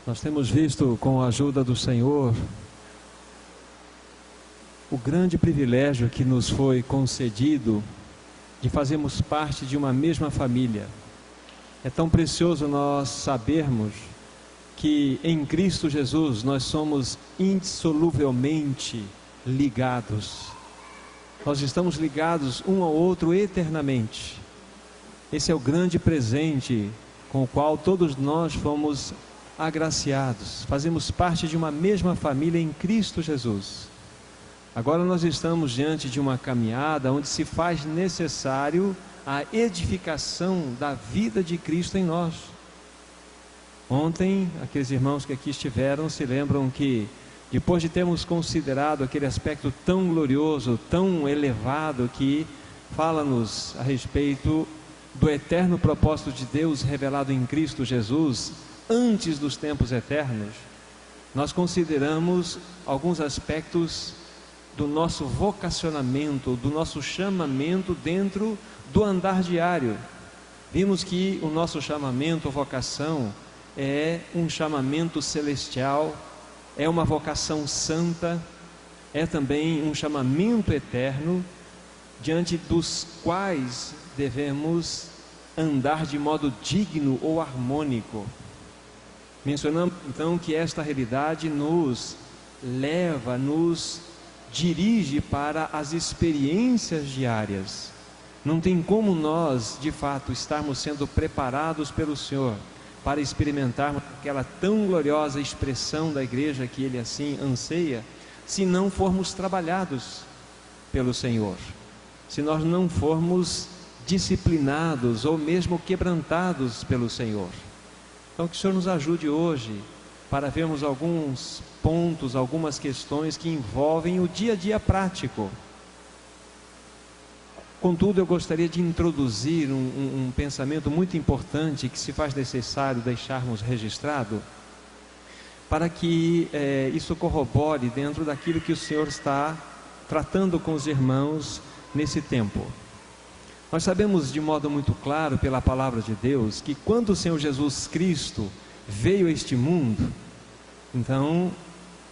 Nós temos visto, com a ajuda do Senhor, o grande privilégio que nos foi concedido de fazermos parte de uma mesma família. É tão precioso nós sabermos que em Cristo Jesus nós somos indissoluvelmente ligados. Nós estamos ligados um ao outro eternamente. Esse é o grande presente com o qual todos nós fomos agraciados. Fazemos parte de uma mesma família em Cristo Jesus. Agora nós estamos diante de uma caminhada onde se faz necessário a edificação da vida de Cristo em nós. Ontem, aqueles irmãos que aqui estiveram se lembram que, depois de termos considerado aquele aspecto tão glorioso, tão elevado, que fala-nos a respeito do eterno propósito de Deus revelado em Cristo Jesus, antes dos tempos eternos, nós consideramos alguns aspectos do nosso vocacionamento, do nosso chamamento dentro do andar diário. Vimos que o nosso chamamento, vocação, é um chamamento celestial, é uma vocação santa, é também um chamamento eterno, diante dos quais devemos andar de modo digno ou harmônico. Mencionamos então que esta realidade nos leva, nos dirige para as experiências diárias. Não tem como nós, de fato, estarmos sendo preparados pelo Senhor para experimentarmos aquela tão gloriosa expressão da igreja que Ele assim anseia, se não formos trabalhados pelo Senhor, se nós não formos disciplinados ou mesmo quebrantados pelo Senhor. Então que o Senhor nos ajude hoje para vermos alguns pontos, algumas questões que envolvem o dia a dia prático. Contudo, eu gostaria de introduzir um pensamento muito importante que se faz necessário deixarmos registrado, para que isso corrobore dentro daquilo que o Senhor está tratando com os irmãos nesse tempo. Nós sabemos de modo muito claro pela palavra de Deus que quando o Senhor Jesus Cristo veio a este mundo, então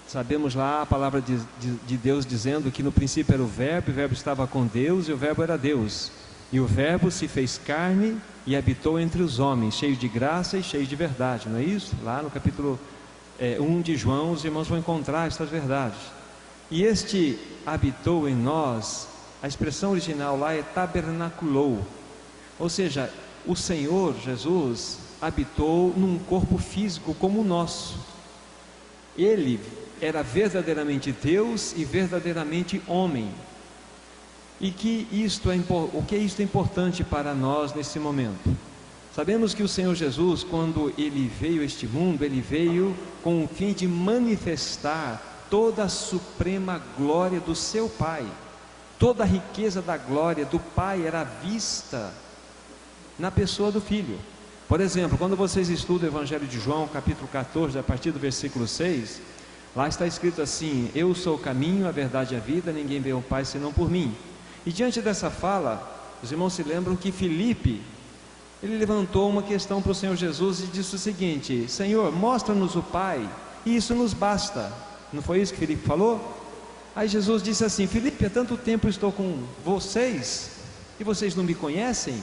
sabemos lá a palavra de Deus dizendo que no princípio era o Verbo estava com Deus e o Verbo era Deus. E o Verbo se fez carne e habitou entre os homens, cheio de graça e cheio de verdade, não é isso? Lá no capítulo 1 de João, os irmãos vão encontrar estas verdades. E este habitou em nós, a expressão original lá é tabernaculou, ou seja, o Senhor Jesus habitou num corpo físico como o nosso. Ele era verdadeiramente Deus e verdadeiramente homem. E que o que isto é importante para nós nesse momento? Sabemos que o Senhor Jesus, quando Ele veio a este mundo, Ele veio com o fim de manifestar toda a suprema glória do seu Pai. Toda a riqueza da glória do Pai era vista na pessoa do Filho. Por exemplo, quando vocês estudam o Evangelho de João, capítulo 14, a partir do versículo 6, lá está escrito assim: eu sou o caminho, a verdade e a vida, ninguém vê o Pai senão por mim. E diante dessa fala, os irmãos se lembram que Filipe, ele levantou uma questão para o Senhor Jesus e disse o seguinte: Senhor, mostra-nos o Pai, e isso nos basta. Não foi isso que Filipe falou? Aí Jesus disse assim: Filipe, há tanto tempo estou com vocês e vocês não me conhecem?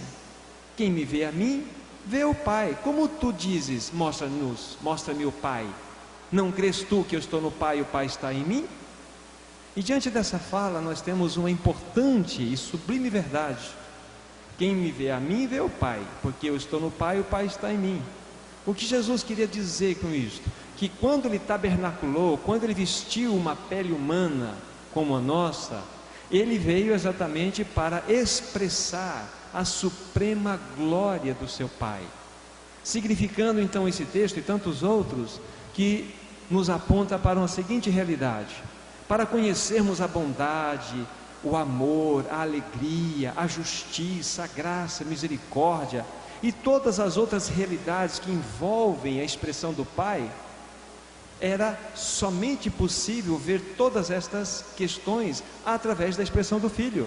Quem me vê a mim, vê o Pai. Como tu dizes, mostra-me o Pai? Não crês tu que eu estou no Pai e o Pai está em mim? E diante dessa fala nós temos uma importante e sublime verdade: quem me vê a mim, vê o Pai, porque eu estou no Pai e o Pai está em mim. O que Jesus queria dizer com isto? Que quando Ele tabernaculou, quando Ele vestiu uma pele humana como a nossa, Ele veio exatamente para expressar a suprema glória do seu Pai, significando então esse texto e tantos outros que nos aponta para uma seguinte realidade: para conhecermos a bondade, o amor, a alegria, a justiça, a graça, a misericórdia e todas as outras realidades que envolvem a expressão do Pai, era somente possível ver todas estas questões através da expressão do Filho.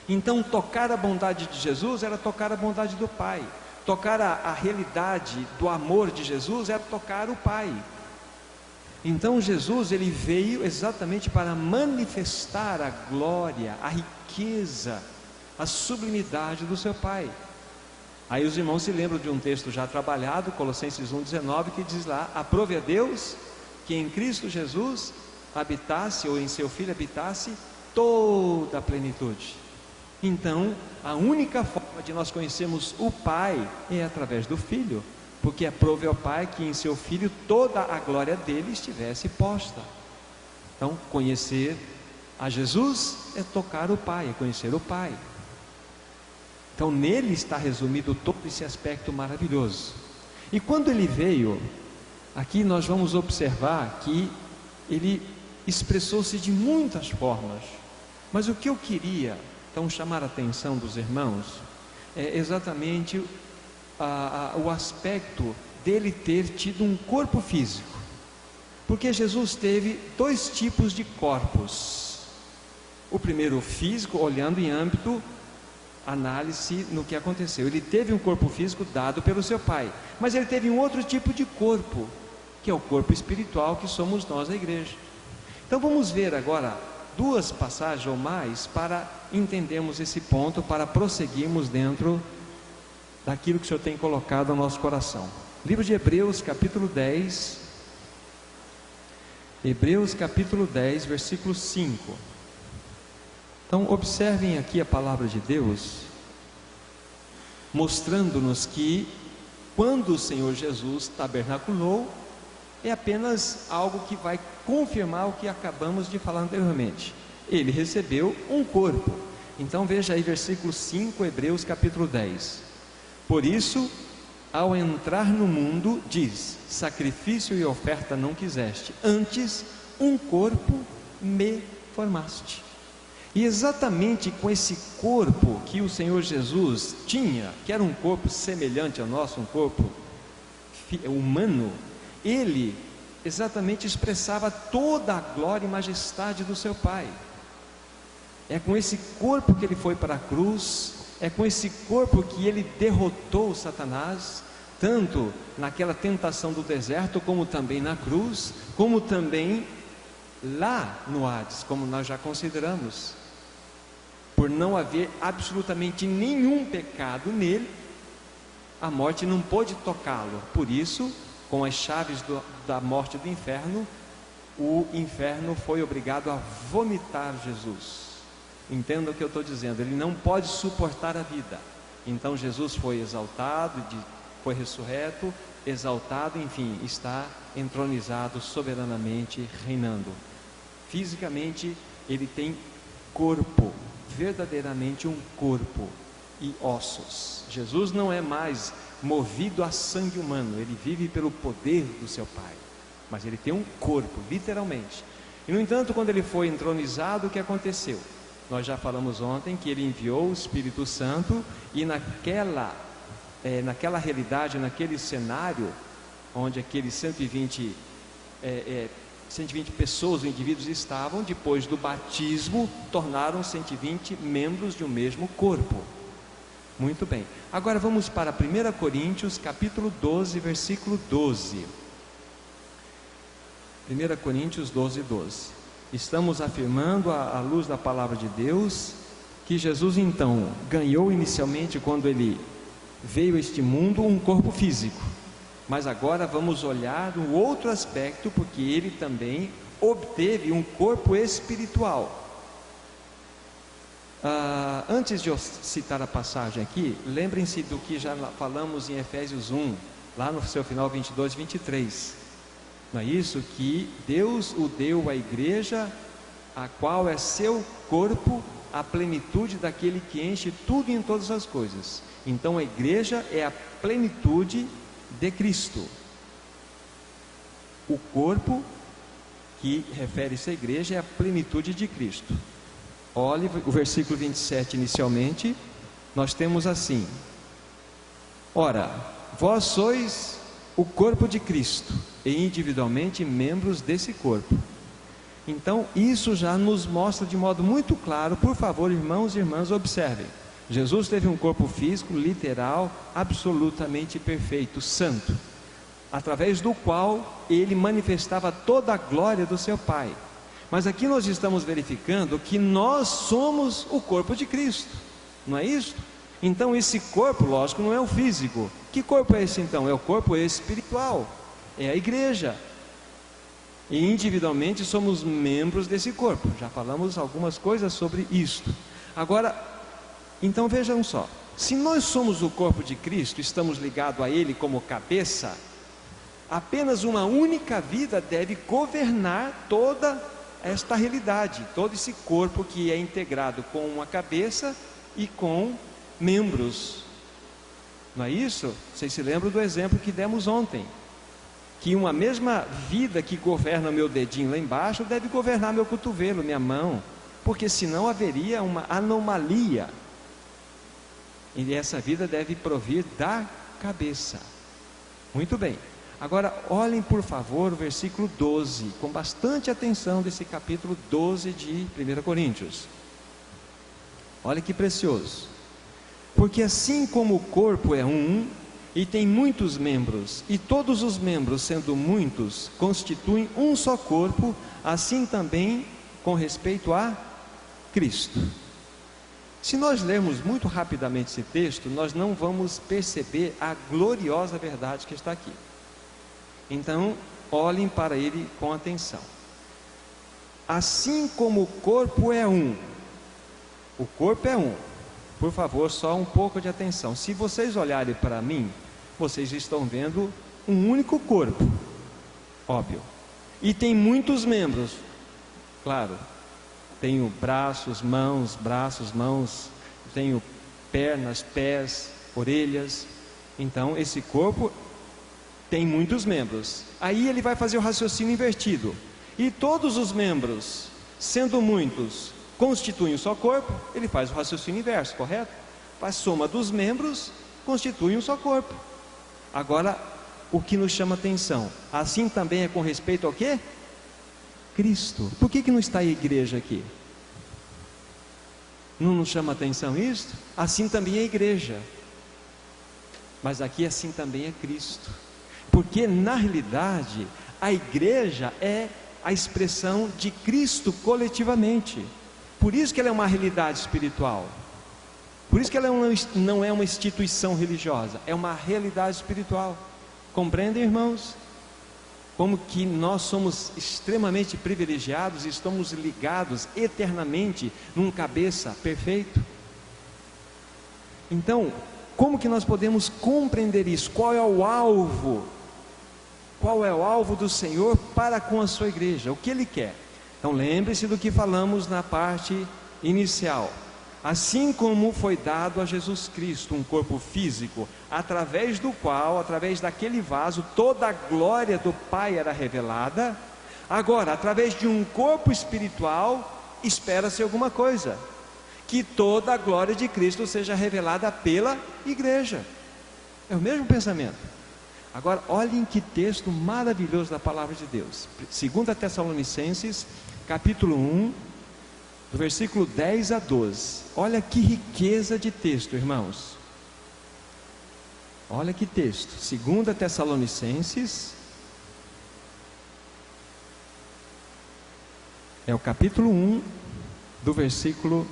Então tocar a bondade de Jesus era tocar a bondade do Pai. Tocar a realidade do amor de Jesus é tocar o Pai. Então Jesus, ele veio exatamente para manifestar a glória, a riqueza, a sublimidade do seu Pai. Aí os irmãos se lembram de um texto já trabalhado, Colossenses 1,19, que diz lá: aprove a Deus que em Cristo Jesus habitasse, ou em seu Filho habitasse, toda a plenitude. Então, a única forma de nós conhecermmos o Pai é através do Filho, porque aprove ao Pai que em seu Filho toda a glória dele estivesse posta. Então, conhecer a Jesus é tocar o Pai, é conhecer o Pai. Então, nele está resumido todo esse aspecto maravilhoso. E quando ele veio, aqui nós vamos observar que ele expressou-se de muitas formas. Mas o que eu queria, então, chamar a atenção dos irmãos, é exatamente o aspecto dele ter tido um corpo físico. Porque Jesus teve dois tipos de corpos. O primeiro, físico, olhando em âmbito análise no que aconteceu. Ele teve um corpo físico dado pelo seu Pai, mas ele teve um outro tipo de corpo, que é o corpo espiritual, que somos nós, a igreja. Então vamos ver agora duas passagens ou mais para entendermos esse ponto, para prosseguirmos dentro daquilo que o Senhor tem colocado no nosso coração. Livro de Hebreus, capítulo 10. Hebreus, capítulo 10, versículo 5. Então observem aqui a palavra de Deus, mostrando-nos que quando o Senhor Jesus tabernaculou, é apenas algo que vai confirmar o que acabamos de falar anteriormente. Ele recebeu um corpo. Então veja aí versículo 5, Hebreus capítulo 10. Por isso, ao entrar no mundo, diz: sacrifício e oferta não quiseste, antes um corpo me formaste. E exatamente com esse corpo que o Senhor Jesus tinha, que era um corpo semelhante ao nosso, um corpo humano, ele exatamente expressava toda a glória e majestade do seu Pai. É com esse corpo que ele foi para a cruz, é com esse corpo que ele derrotou Satanás, tanto naquela tentação do deserto, como também na cruz, como também lá no Hades, como nós já consideramos. Por não haver absolutamente nenhum pecado nele, a morte não pôde tocá-lo. Por isso, com as chaves da morte do inferno, o inferno foi obrigado a vomitar Jesus. Entenda o que eu estou dizendo, ele não pode suportar a vida. Então Jesus foi exaltado, foi ressurreto, exaltado, enfim, está entronizado soberanamente, reinando. Fisicamente ele tem corpo, verdadeiramente um corpo e ossos. Jesus não é mais movido a sangue humano, ele vive pelo poder do seu Pai, mas ele tem um corpo, literalmente. E no entanto, quando ele foi entronizado, o que aconteceu? Nós já falamos ontem que ele enviou o Espírito Santo, e naquela realidade, naquele cenário, onde aqueles 120 pessoas, os indivíduos estavam, depois do batismo, tornaram 120 membros de um mesmo corpo. Muito bem, agora vamos para 1 Coríntios capítulo 12, versículo 12. 1 Coríntios 12, 12. Estamos afirmando à luz da palavra de Deus que Jesus então ganhou inicialmente, quando ele veio a este mundo, um corpo físico. Mas agora vamos olhar um outro aspecto, porque ele também obteve um corpo espiritual. Antes de eu citar a passagem aqui, lembrem-se do que já falamos em Efésios 1, lá no seu final 22 e 23. Não é isso? Que Deus o deu à igreja, a qual é seu corpo, a plenitude daquele que enche tudo em todas as coisas. Então a igreja é a plenitude de Cristo. O corpo que refere-se à igreja é a plenitude de Cristo. Olhe o versículo 27 inicialmente, nós temos assim: ora, vós sois o corpo de Cristo, e individualmente membros desse corpo. Então isso já nos mostra de modo muito claro. Por favor, irmãos e irmãs, observem, Jesus teve um corpo físico, literal, absolutamente perfeito, santo, através do qual ele manifestava toda a glória do seu Pai. Mas aqui nós estamos verificando que nós somos o corpo de Cristo, não é isso? Então esse corpo, lógico, não é o físico. Que corpo é esse então? É o corpo espiritual, é a igreja. E individualmente somos membros desse corpo. Já falamos algumas coisas sobre isto. Agora, então vejam só, se nós somos o corpo de Cristo, estamos ligados a Ele como cabeça, apenas uma única vida deve governar toda esta realidade, todo esse corpo que é integrado com uma cabeça e com membros. Não é isso? Vocês se lembram do exemplo que demos ontem, que uma mesma vida que governa o meu dedinho lá embaixo deve governar meu cotovelo, minha mão, porque senão haveria uma anomalia, e essa vida deve provir da cabeça. Muito bem. Agora olhem por favor o versículo 12, com bastante atenção, desse capítulo 12 de 1 Coríntios. Olha que precioso. Porque assim como o corpo é um, e tem muitos membros, e todos os membros, sendo muitos, constituem um só corpo, assim também com respeito a Cristo. Se nós lermos muito rapidamente esse texto, nós não vamos perceber a gloriosa verdade que está aqui. Então, olhem para ele com atenção. Assim como o corpo é um, o corpo é um. Por favor, só um pouco de atenção. Se vocês olharem para mim, vocês estão vendo um único corpo, óbvio. E tem muitos membros, claro. Tenho braços, mãos, tenho pernas, pés, orelhas. Então, esse corpo tem muitos membros. Aí ele vai fazer o raciocínio invertido. E todos os membros, sendo muitos, constituem um só corpo. Ele faz o raciocínio inverso, correto? A soma dos membros constitui um só corpo. Agora, o que nos chama atenção, assim também é com respeito ao quê? Cristo. Por que não está a igreja aqui? Não nos chama atenção isso? Assim também é a igreja. Mas aqui assim também é Cristo. Porque na realidade a igreja é a expressão de Cristo coletivamente. Por isso que ela é uma realidade espiritual. Por isso que ela não é uma instituição religiosa, é uma realidade espiritual. Compreendem, irmãos? Como que nós somos extremamente privilegiados e estamos ligados eternamente num cabeça perfeito. Então, como que nós podemos compreender isso? Qual é o alvo? Qual é o alvo do Senhor para com a sua igreja? O que Ele quer? Então lembre-se do que falamos na parte inicial. Assim como foi dado a Jesus Cristo um corpo físico, através do qual, através daquele vaso, toda a glória do Pai era revelada, agora, através de um corpo espiritual, espera-se alguma coisa: que toda a glória de Cristo seja revelada pela igreja. É o mesmo pensamento. Agora, olhem que texto maravilhoso da palavra de Deus. 2 Tessalonicenses, capítulo 1, do versículo 10 a 12. Olha que riqueza de texto, irmãos. Olha que texto. 2 Tessalonicenses, é o capítulo 1, do versículo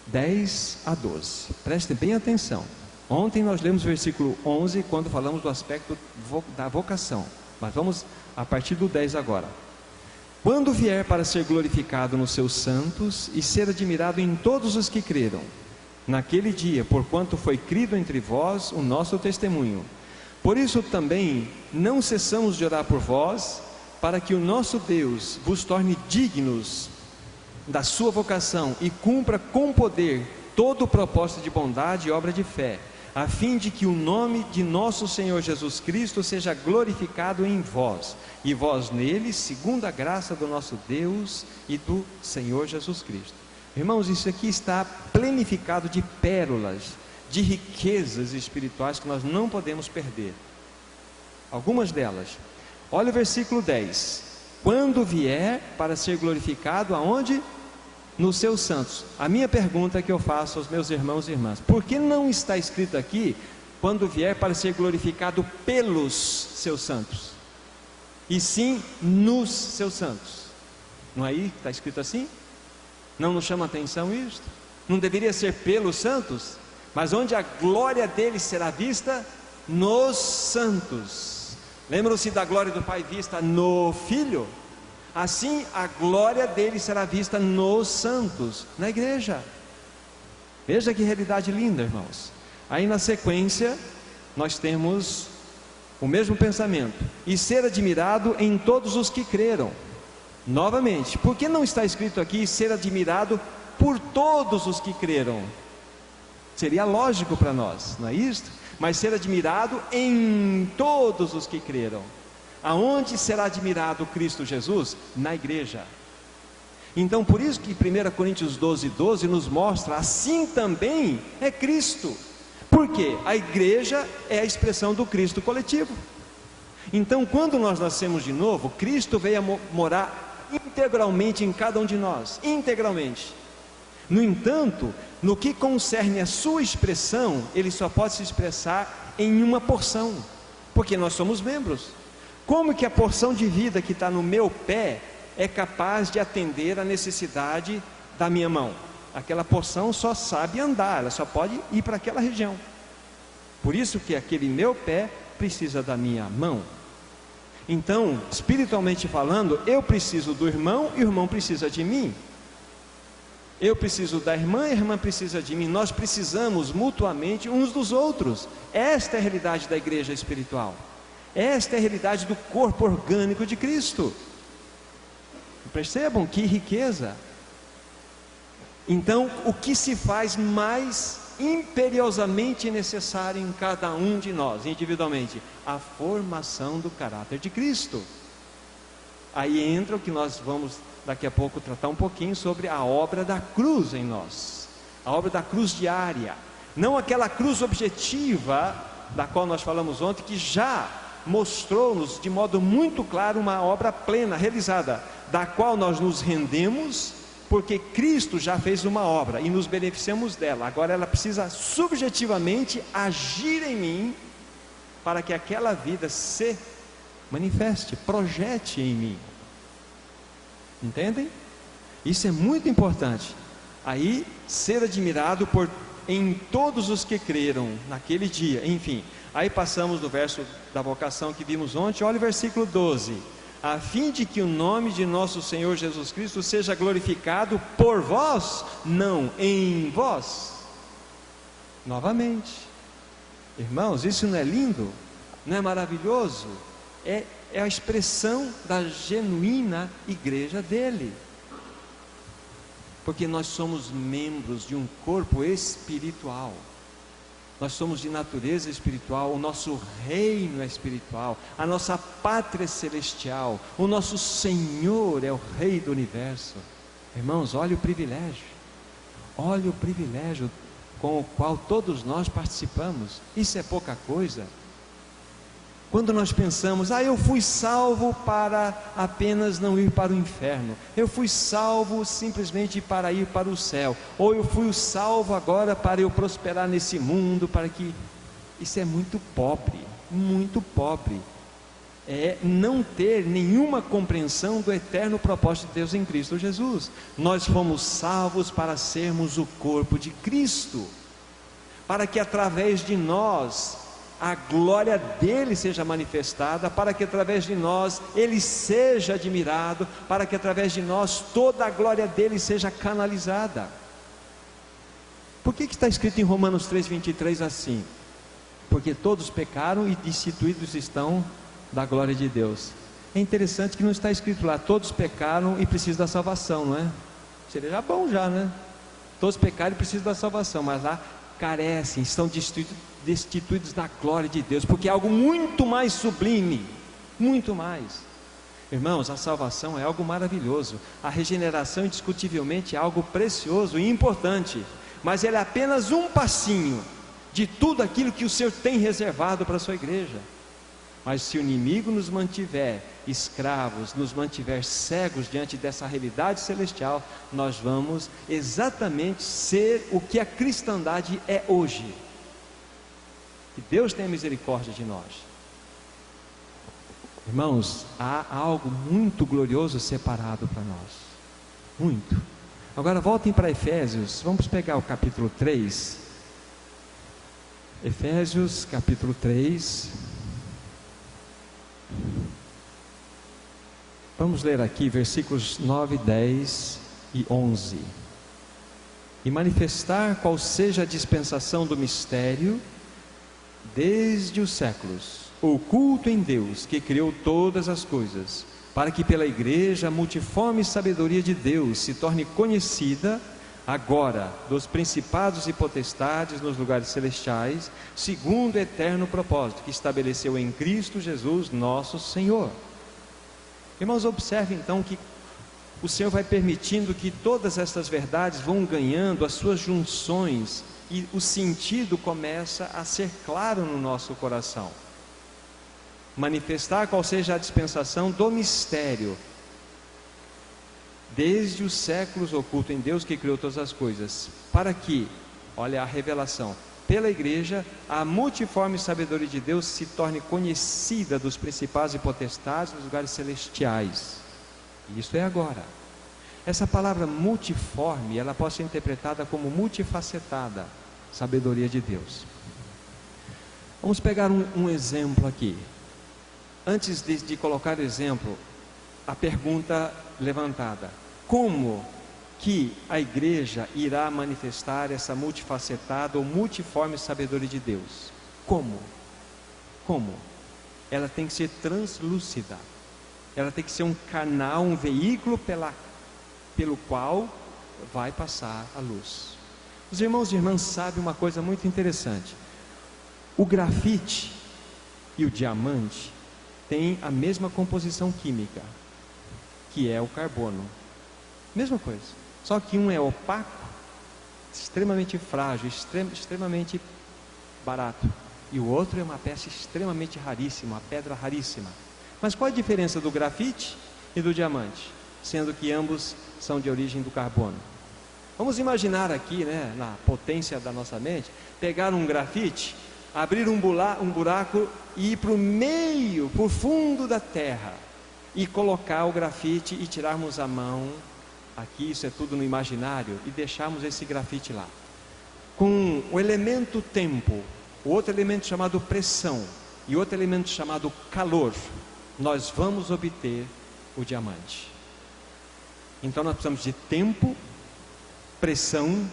10 a 12. Prestem bem atenção. Ontem nós lemos o versículo 11, quando falamos do aspecto da vocação. Mas vamos a partir do 10 agora. Quando vier para ser glorificado nos seus santos e ser admirado em todos os que creram, naquele dia, porquanto foi crido entre vós o nosso testemunho. Por isso também não cessamos de orar por vós, para que o nosso Deus vos torne dignos da sua vocação e cumpra com poder todo o propósito de bondade e obra de fé, a fim de que o nome de nosso Senhor Jesus Cristo seja glorificado em vós, e vós nele, segundo a graça do nosso Deus e do Senhor Jesus Cristo. Irmãos, isso aqui está plenificado de pérolas, de riquezas espirituais que nós não podemos perder. Algumas delas. Olha o versículo 10. Quando vier para ser glorificado, aonde? nos seus santos. A minha pergunta que eu faço aos meus irmãos e irmãs: por que não está escrito aqui, quando vier para ser glorificado pelos seus santos, e sim nos seus santos? Não é aí que está escrito assim? Não nos chama atenção isso? Não deveria ser pelos santos? Mas onde a glória dele será vista? Nos santos. Lembram-se da glória do Pai vista no Filho? Assim a glória dele será vista nos santos, na igreja. Veja que realidade linda, irmãos. Aí na sequência nós temos o mesmo pensamento: e ser admirado em todos os que creram. Novamente, por que não está escrito aqui ser admirado por todos os que creram? Seria lógico para nós, não é isso? Mas ser admirado em todos os que creram. Aonde será admirado Cristo Jesus? Na igreja. Então por isso que 1 Coríntios 12:12 nos mostra: assim também é Cristo. Por quê? A igreja é a expressão do Cristo coletivo. Então quando nós nascemos de novo, Cristo veio a morar integralmente em cada um de nós, integralmente. No entanto, no que concerne a sua expressão, ele só pode se expressar em uma porção, porque nós somos membros. Como que a porção de vida que está no meu pé é capaz de atender a necessidade da minha mão? Aquela porção só sabe andar, ela só pode ir para aquela região. Por isso que aquele meu pé precisa da minha mão. Então, espiritualmente falando, eu preciso do irmão e o irmão precisa de mim. Eu preciso da irmã e a irmã precisa de mim. Nós precisamos mutuamente uns dos outros. Esta é a realidade da igreja espiritual. Esta é a realidade do corpo orgânico de Cristo. Percebam que riqueza. Então, o que se faz mais imperiosamente necessário em cada um de nós, individualmente? A formação do caráter de Cristo. Aí entra o que nós vamos daqui a pouco tratar um pouquinho sobre a obra da cruz em nós, a obra da cruz diária, não aquela cruz objetiva da qual nós falamos ontem, que já mostrou-nos de modo muito claro uma obra plena, realizada, da qual nós nos rendemos, porque Cristo já fez uma obra e nos beneficiamos dela. Agora ela precisa subjetivamente agir em mim, para que aquela vida se manifeste, projete em mim. Entendem? Isso é muito importante. Aí, ser admirado em todos os que creram naquele dia. Enfim, aí passamos do verso da vocação que vimos ontem. Olha o versículo 12: a fim de que o nome de nosso Senhor Jesus Cristo seja glorificado por vós, não em vós. Novamente, irmãos, isso não é lindo? Não é maravilhoso? É a expressão da genuína igreja dele, porque nós somos membros de um corpo espiritual, nós somos de natureza espiritual, o nosso reino é espiritual, a nossa pátria é celestial, o nosso Senhor é o Rei do universo. Irmãos, olha o privilégio com o qual todos nós participamos. Isso é pouca coisa. Quando nós pensamos: eu fui salvo para apenas não ir para o inferno, eu fui salvo simplesmente para ir para o céu, ou eu fui salvo agora para eu prosperar nesse mundo, para que... Isso é muito pobre, é não ter nenhuma compreensão do eterno propósito de Deus em Cristo Jesus. Nós fomos salvos para sermos o corpo de Cristo, para que através de nós a glória dele seja manifestada, para que através de nós ele seja admirado, para que através de nós toda a glória dele seja canalizada. Por que está escrito em Romanos 3:23 assim? Porque todos pecaram e destituídos estão da glória de Deus. É interessante que não está escrito lá: todos pecaram e precisam da salvação, não é? Seria já bom já, né? Todos pecaram e precisam da salvação, mas lá carecem, estão destituídos da glória de Deus, porque é algo muito mais sublime, muito mais. Irmãos, a salvação é algo maravilhoso, a regeneração indiscutivelmente é algo precioso e importante, mas ela é apenas um passinho de tudo aquilo que o Senhor tem reservado para a sua igreja. Mas se o inimigo nos mantiver escravos, nos mantiver cegos diante dessa realidade celestial, nós vamos exatamente ser o que a cristandade é hoje. Que Deus tenha misericórdia de nós. Irmãos, há algo muito glorioso separado para nós. Muito. Agora voltem para Efésios, vamos pegar o capítulo 3. Efésios capítulo 3. Vamos ler aqui versículos 9, 10 e 11. E manifestar qual seja a dispensação do mistério desde os séculos, oculto em Deus, que criou todas as coisas, para que pela igreja a multiforme sabedoria de Deus se torne conhecida agora dos principados e potestades nos lugares celestiais, segundo o eterno propósito que estabeleceu em Cristo Jesus nosso Senhor. Irmãos, observe então que o Senhor vai permitindo que todas estas verdades vão ganhando as suas junções e o sentido começa a ser claro no nosso coração. Manifestar qual seja a dispensação do mistério desde os séculos oculto em Deus que criou todas as coisas, para que, olha a revelação, pela igreja a multiforme sabedoria de Deus se torne conhecida dos principados e potestades nos lugares celestiais. E isso é agora. Essa palavra multiforme, ela pode ser interpretada como multifacetada, sabedoria de Deus. Vamos pegar um exemplo aqui. Antes de colocar o exemplo, a pergunta levantada: como que a igreja irá manifestar essa multifacetada ou multiforme sabedoria de Deus? Como? Ela tem que ser translúcida, ela tem que ser um canal, um veículo pelo qual vai passar a luz. Os irmãos e irmãs sabem uma coisa muito interessante: o grafite e o diamante têm a mesma composição química, que é o carbono. Mesma coisa, só que um é opaco, extremamente frágil, extremamente barato, e o outro é uma peça extremamente raríssima, uma pedra raríssima. Mas qual a diferença do grafite e do diamante, sendo que ambos são de origem do carbono? Vamos imaginar aqui, na potência da nossa mente, pegar um grafite, abrir um buraco e ir para o meio, para o fundo da terra, e colocar o grafite e tirarmos a mão, aqui isso é tudo no imaginário, e deixarmos esse grafite lá. Com o elemento tempo, o outro elemento chamado pressão, e outro elemento chamado calor, nós vamos obter o diamante. Então nós precisamos de tempo, pressão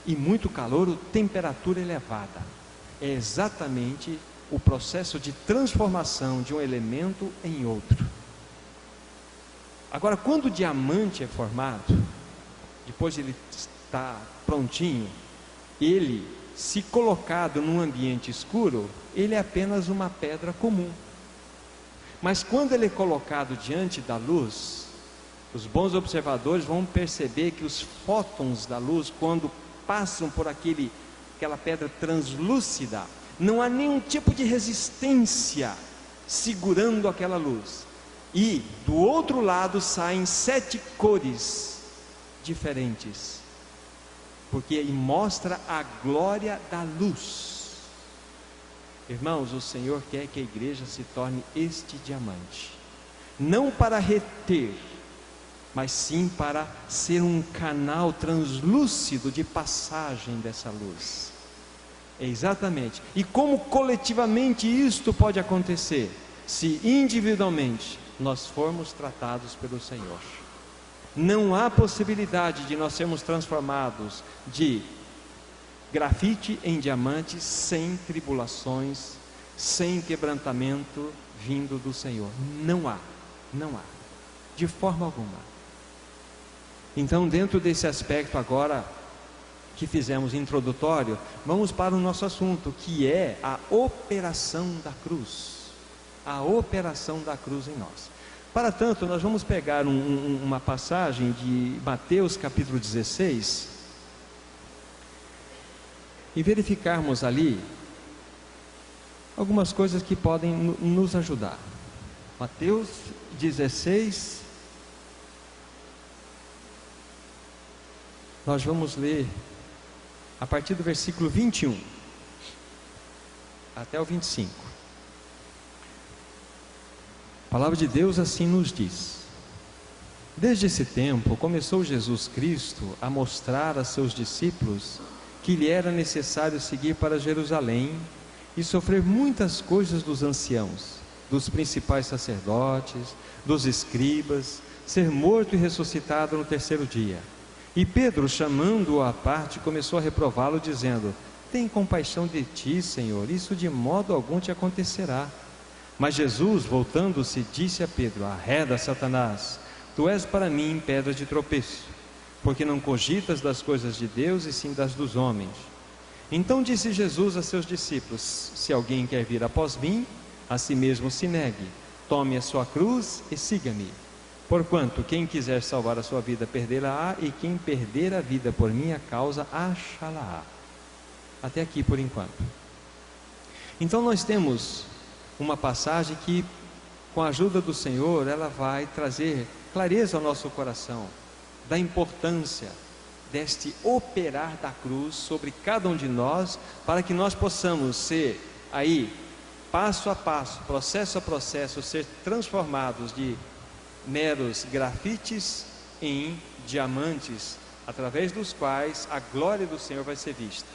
e muito calor, ou temperatura elevada. É exatamente o processo de transformação de um elemento em outro. Agora, quando o diamante é formado, depois ele está prontinho, ele, se colocado num ambiente escuro, ele é apenas uma pedra comum. Mas quando ele é colocado diante da luz, os bons observadores vão perceber que os fótons da luz, quando passam por aquela pedra translúcida, não há nenhum tipo de resistência segurando aquela luz. E do outro lado saem 7 cores diferentes, porque mostra a glória da luz. Irmãos, o Senhor quer que a igreja se torne este diamante, não para reter, mas sim para ser um canal translúcido de passagem dessa luz. É exatamente. E como coletivamente isto pode acontecer? Se individualmente nós formos tratados pelo Senhor. Não há possibilidade de nós sermos transformados de grafite em diamante sem tribulações, sem quebrantamento vindo do Senhor. Não há, de forma alguma. Então, dentro desse aspecto agora que fizemos introdutório, vamos para o nosso assunto, que é a operação da cruz. A operação da cruz em nós. Para tanto, nós vamos pegar uma passagem de Mateus capítulo 16 e verificarmos ali algumas coisas que podem nos ajudar. Mateus 16, nós vamos ler a partir do versículo 21 até o 25. A palavra de Deus assim nos diz: desde esse tempo começou Jesus Cristo a mostrar a seus discípulos que lhe era necessário seguir para Jerusalém e sofrer muitas coisas dos anciãos, dos principais sacerdotes, dos escribas, ser morto e ressuscitado no terceiro dia. E Pedro, chamando-o à parte, começou a reprová-lo, dizendo: tem compaixão de ti, Senhor, isso de modo algum te acontecerá. Mas Jesus, voltando-se, disse a Pedro: arreda, Satanás, tu és para mim pedra de tropeço, porque não cogitas das coisas de Deus e sim das dos homens. Então disse Jesus a seus discípulos: se alguém quer vir após mim, a si mesmo se negue, tome a sua cruz e siga-me. Porquanto quem quiser salvar a sua vida perdê-la-á, e quem perder a vida por minha causa achá-la-á. Até aqui por enquanto. Então nós temos uma passagem que, com a ajuda do Senhor, ela vai trazer clareza ao nosso coração da importância deste operar da cruz sobre cada um de nós, para que nós possamos ser aí, passo a passo, processo a processo, ser transformados de meros grafites em diamantes, através dos quais a glória do Senhor vai ser vista.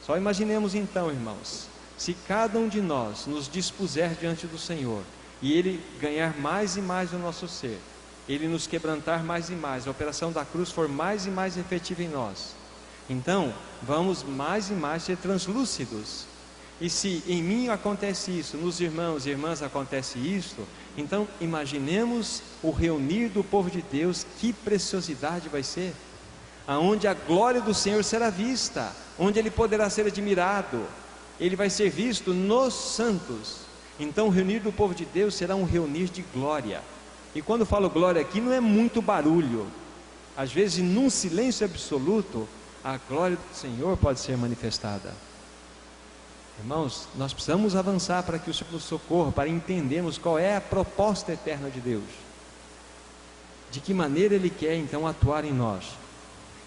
Só imaginemos então, irmãos, se cada um de nós nos dispuser diante do Senhor, e Ele ganhar mais e mais o nosso ser, Ele nos quebrantar mais e mais, a operação da cruz for mais e mais efetiva em nós, então vamos mais e mais ser translúcidos. E se em mim acontece isso, nos irmãos e irmãs acontece isto, então imaginemos o reunir do povo de Deus, que preciosidade vai ser, aonde a glória do Senhor será vista, onde Ele poderá ser admirado, Ele vai ser visto nos santos. Então o reunir do povo de Deus será um reunir de glória. E quando falo glória aqui, não é muito barulho, às vezes num silêncio absoluto, a glória do Senhor pode ser manifestada. Irmãos, nós precisamos avançar para que o Senhor nos socorra, para entendermos qual é a proposta eterna de Deus, de que maneira Ele quer então atuar em nós.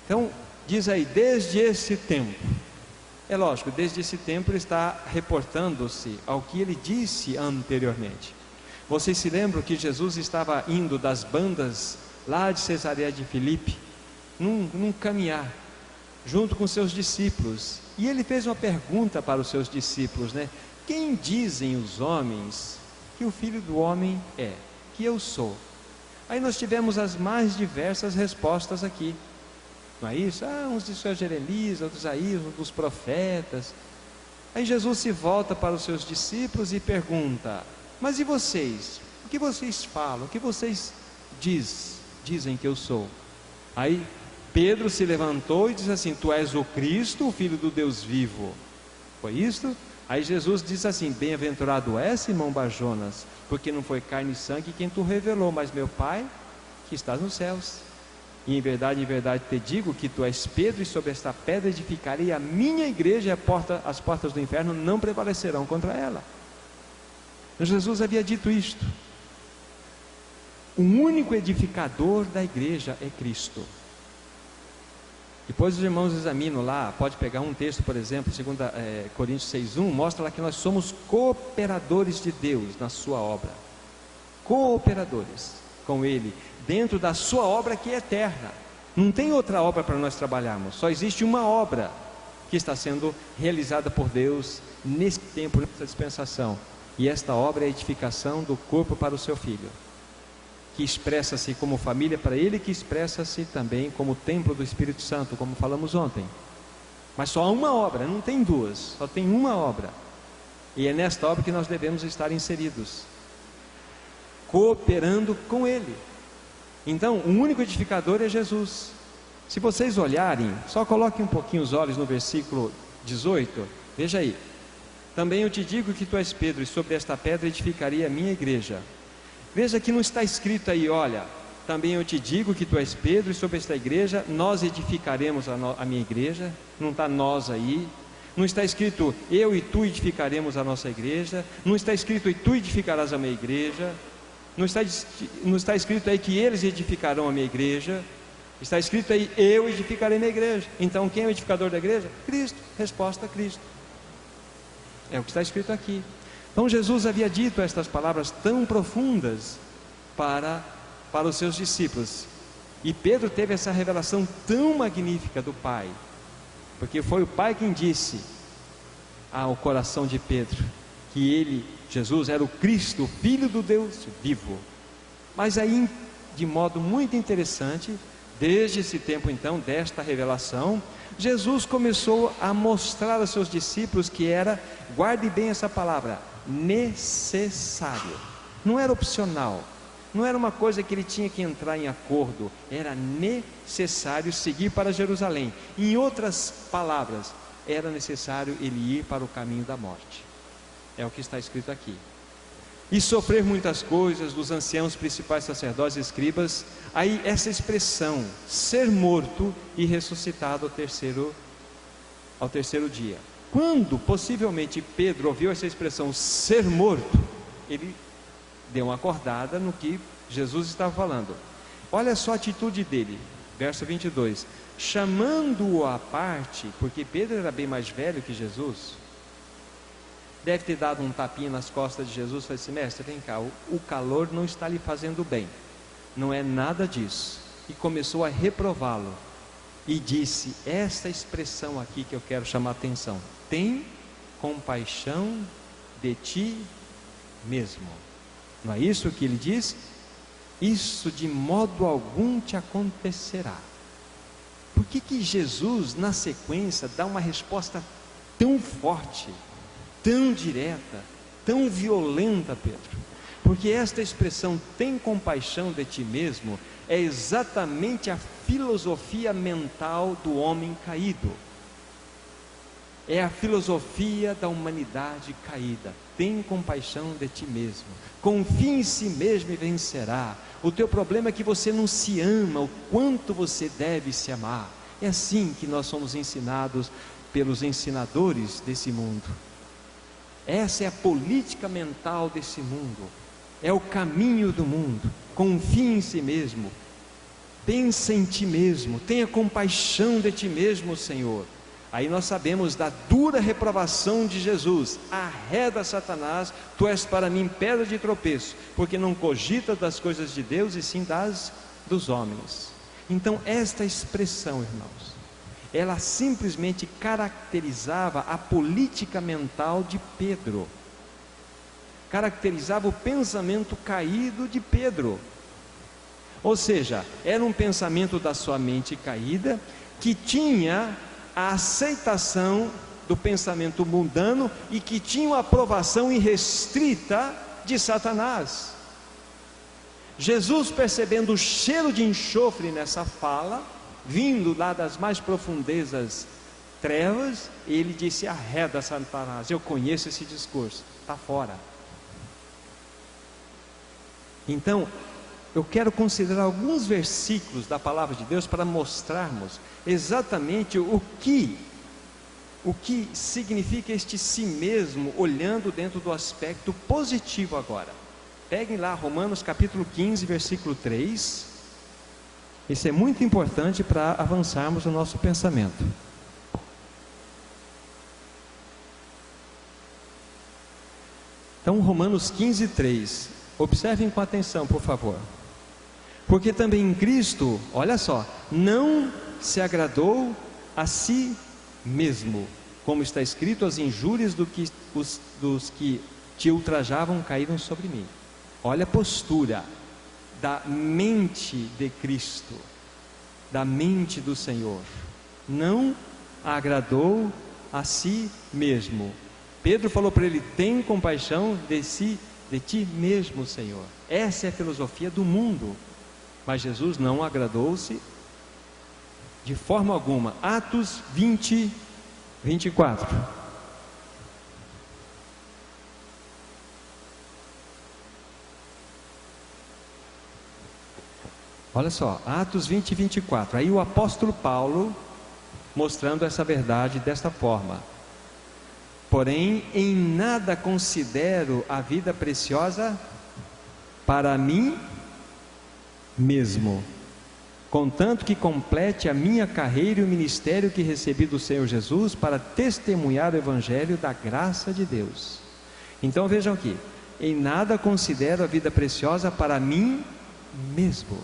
Então, diz aí, desde esse tempo. É lógico, desde esse tempo Ele está reportando-se ao que Ele disse anteriormente. Vocês se lembram que Jesus estava indo das bandas lá de Cesareia de Filipe, num caminhar, junto com seus discípulos, e Ele fez uma pergunta para os seus discípulos, né? Quem dizem os homens que o Filho do Homem é? Que eu sou? Aí nós tivemos as mais diversas respostas aqui, não é isso? Uns disseram Jeremias, outros Isaías, outros dos profetas. Aí Jesus se volta para os seus discípulos e pergunta: mas e vocês? O que vocês falam? O que vocês dizem que eu sou? Aí Pedro se levantou e disse assim: tu és o Cristo, o Filho do Deus vivo. Foi isto? Aí Jesus disse assim: bem-aventurado és, Simão Barjonas, porque não foi carne e sangue quem tu revelou, mas meu Pai que estás nos céus. E em verdade te digo que tu és Pedro, e sobre esta pedra edificarei a minha igreja, e as portas do inferno não prevalecerão contra ela. Jesus havia dito isto. O único edificador da igreja é Cristo. Depois os irmãos examinam lá, pode pegar um texto, por exemplo, 2 Coríntios 6:1, mostra lá que nós somos cooperadores de Deus na sua obra, cooperadores com Ele, dentro da sua obra que é eterna. Não tem outra obra para nós trabalharmos, só existe uma obra que está sendo realizada por Deus nesse tempo, nessa dispensação, e esta obra é a edificação do corpo para o seu Filho, que expressa-se como família para Ele, que expressa-se também como templo do Espírito Santo, como falamos ontem. Mas só há uma obra, não tem duas, só tem uma obra, e é nesta obra que nós devemos estar inseridos, cooperando com Ele. Então o único edificador é Jesus. Se vocês olharem, só coloquem um pouquinho os olhos no versículo 18, veja aí: também eu te digo que tu és Pedro, e sobre esta pedra edificarei a minha igreja. Veja que não está escrito aí, olha, também eu te digo que tu és Pedro, e sobre esta igreja nós edificaremos a minha igreja. Não está nós aí. Não está escrito, eu e tu edificaremos a nossa igreja. Não está escrito, e tu edificarás a minha igreja. Não está escrito aí que eles edificarão a minha igreja. Está escrito aí, eu edificarei a minha igreja. Então quem é o edificador da igreja? Cristo. Resposta, Cristo. É o que está escrito aqui. Então Jesus havia dito estas palavras tão profundas para os seus discípulos. E Pedro teve essa revelação tão magnífica do Pai, porque foi o Pai quem disse ao coração de Pedro que ele, Jesus, era o Cristo, o Filho do Deus vivo. Mas aí, de modo muito interessante, desde esse tempo então, desta revelação, Jesus começou a mostrar aos seus discípulos que era, guarde bem essa palavra, necessário. Não era opcional, não era uma coisa que ele tinha que entrar em acordo, era necessário seguir para Jerusalém. Em outras palavras, era necessário ele ir para o caminho da morte. É o que está escrito aqui. E sofrer muitas coisas dos anciãos, principais sacerdotes e escribas. Aí essa expressão, ser morto e ressuscitado ao terceiro dia. Quando possivelmente Pedro ouviu essa expressão, ser morto, ele deu uma acordada no que Jesus estava falando. Olha só a atitude dele, verso 22. Chamando-o à parte, porque Pedro era bem mais velho que Jesus, deve ter dado um tapinha nas costas de Jesus e falou assim, mestre, vem cá, o calor não está lhe fazendo bem, não é nada disso. E começou a reprová-lo, e disse esta expressão aqui que eu quero chamar a atenção: tem compaixão de ti mesmo. Não é isso que ele diz? Isso de modo algum te acontecerá. Por que Jesus, na sequência, dá uma resposta tão forte, tão direta, tão violenta, Pedro? Porque esta expressão, tem compaixão de ti mesmo, é exatamente a filosofia mental do homem caído. É a filosofia da humanidade caída. Tem compaixão de ti mesmo, confia em si mesmo e vencerá. O teu problema é que você não se ama o quanto você deve se amar. É assim que nós somos ensinados pelos ensinadores desse mundo. Essa é a política mental desse mundo, é o caminho do mundo. Confia em si mesmo, pensa em ti mesmo, tenha compaixão de ti mesmo, Senhor. Aí nós sabemos da dura reprovação de Jesus: arreda, Satanás, tu és para mim pedra de tropeço, porque não cogitas das coisas de Deus e sim dos homens. Então esta expressão, irmãos, ela simplesmente caracterizava a política mental de Pedro, caracterizava o pensamento caído de Pedro. Ou seja, era um pensamento da sua mente caída, que tinha a aceitação do pensamento mundano e que tinha uma aprovação irrestrita de Satanás. Jesus, percebendo o cheiro de enxofre nessa fala, vindo lá das mais profundezas trevas, ele disse: arreda, Satanás, eu conheço esse discurso, está fora. Então, eu quero considerar alguns versículos da palavra de Deus para mostrarmos exatamente o que significa este si mesmo, olhando dentro do aspecto positivo agora. Peguem lá Romanos capítulo 15, versículo 3. Isso é muito importante para avançarmos no nosso pensamento. Então, Romanos 15, 3. Observem com atenção, por favor. Porque também em Cristo, olha só, não se agradou a si mesmo, como está escrito: as injúrias dos que te ultrajavam caíram sobre mim. Olha a postura da mente de Cristo, da mente do Senhor. Não agradou a si mesmo. Pedro falou para ele: tem compaixão de ti mesmo, Senhor. Essa é a filosofia do mundo. Mas Jesus não agradou-se de forma alguma. Atos 20, 24. Olha só, Atos 20, 24. Aí o apóstolo Paulo mostrando essa verdade desta forma: porém em nada considero a vida preciosa para mim mesmo, contanto que complete a minha carreira e o ministério que recebi do Senhor Jesus para testemunhar o Evangelho da graça de Deus. Então vejam aqui, em nada considero a vida preciosa para mim mesmo,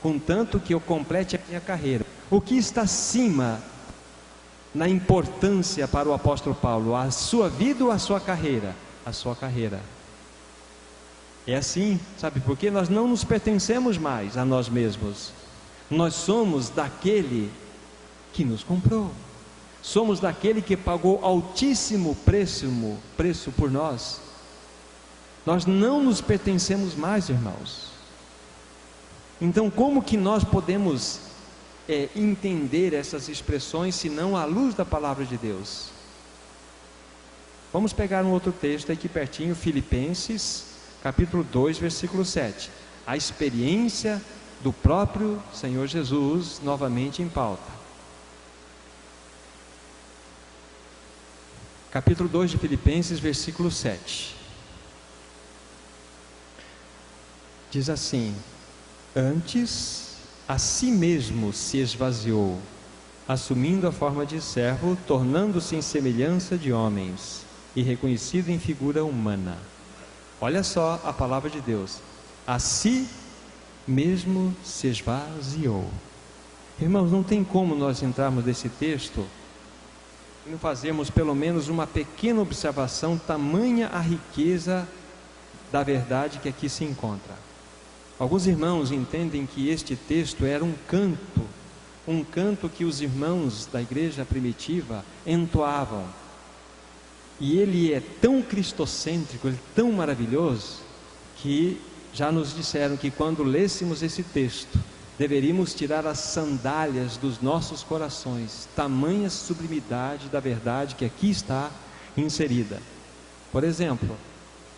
contanto que eu complete a minha carreira. O que está acima na importância para o apóstolo Paulo, a sua vida ou a sua carreira? A sua carreira. É assim, sabe por quê? Nós não nos pertencemos mais a nós mesmos. Nós somos daquele que nos comprou. Somos daquele que pagou altíssimo preço por nós. Nós não nos pertencemos mais, irmãos. Então, como que nós podemos entender essas expressões, se não à luz da palavra de Deus? Vamos pegar um outro texto aqui pertinho, Filipenses, capítulo 2, versículo 7. A experiência do próprio Senhor Jesus, novamente em pauta. Capítulo 2 de Filipenses, versículo 7. Diz assim: antes a si mesmo se esvaziou, assumindo a forma de servo, tornando-se em semelhança de homens, e reconhecido em figura humana. Olha só a palavra de Deus. A si mesmo se esvaziou. Irmãos, não tem como nós entrarmos nesse texto e não fazermos pelo menos uma pequena observação, tamanha a riqueza da verdade que aqui se encontra. Alguns irmãos entendem que este texto era um canto que os irmãos da igreja primitiva entoavam. E ele é tão cristocêntrico, ele é tão maravilhoso, que já nos disseram que quando lêssemos esse texto, deveríamos tirar as sandálias dos nossos corações, tamanha sublimidade da verdade que aqui está inserida. Por exemplo,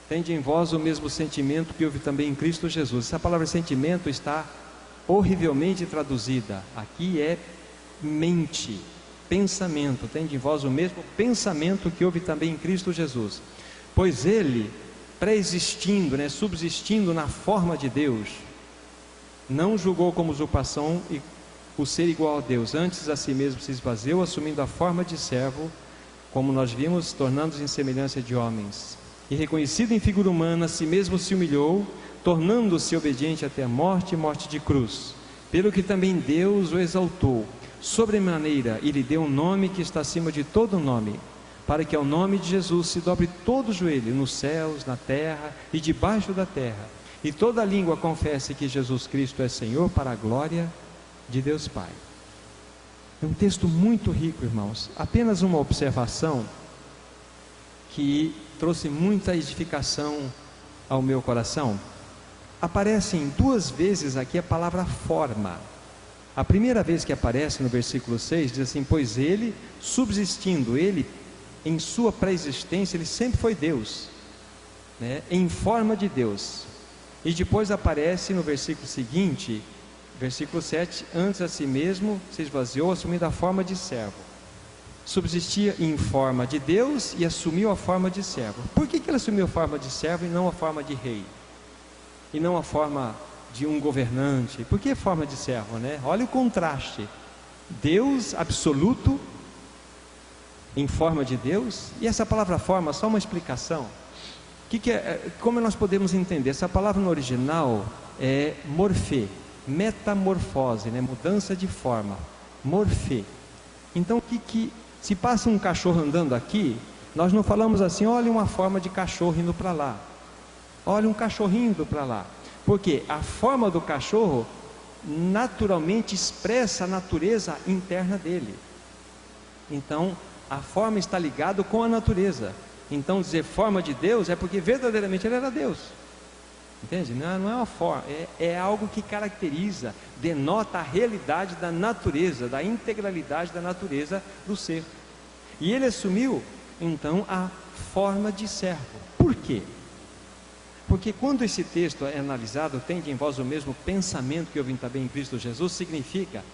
tende em vós o mesmo sentimento que houve também em Cristo Jesus. Essa palavra sentimento está horrivelmente traduzida. Aqui é mente, pensamento. Tende em vós o mesmo pensamento que houve também em Cristo Jesus. Pois ele, pré-existindo, subsistindo na forma de Deus, não julgou como usurpação o ser igual a Deus. Antes a si mesmo se esvaziou, assumindo a forma de servo, como nós vimos, tornando-se em semelhança de homens. E reconhecido em figura humana, a si mesmo se humilhou, tornando-se obediente até a morte e morte de cruz. Pelo que também Deus o exaltou sobremaneira e lhe deu um nome que está acima de todo nome, para que ao nome de Jesus se dobre todo o joelho, nos céus, na terra e debaixo da terra, e toda língua confesse que Jesus Cristo é Senhor, para a glória de Deus Pai. É um texto muito rico, irmãos. Apenas uma observação que trouxe muita edificação ao meu coração. Aparecem duas vezes aqui a palavra forma. A primeira vez que aparece no versículo 6, diz assim: pois ele, subsistindo, ele em sua pré-existência, ele sempre foi Deus, em forma de Deus. E depois aparece no versículo seguinte, versículo 7, antes a si mesmo se esvaziou, assumindo a forma de servo. Subsistia em forma de Deus e assumiu a forma de servo. Por que ele assumiu a forma de servo e não a forma de rei? E não a forma de um governante? Por que forma de servo, Olha o contraste. Deus absoluto em forma de Deus. E essa palavra forma, só uma explicação. Como nós podemos entender? Essa palavra no original é morfê, metamorfose, mudança de forma, morfê. Então se passa um cachorro andando aqui, nós não falamos assim: olha uma forma de cachorro indo para lá, olha um cachorrinho indo para lá, porque a forma do cachorro naturalmente expressa a natureza interna dele. Então a forma está ligada com a natureza. Então dizer forma de Deus é porque verdadeiramente ele era Deus. Entende? Não é uma forma, é algo que caracteriza, denota a realidade da natureza, da integralidade da natureza do ser. E ele assumiu então a forma de servo. Por quê? Porque quando esse texto é analisado, tende em vós o mesmo pensamento que houve também em Cristo Jesus, significa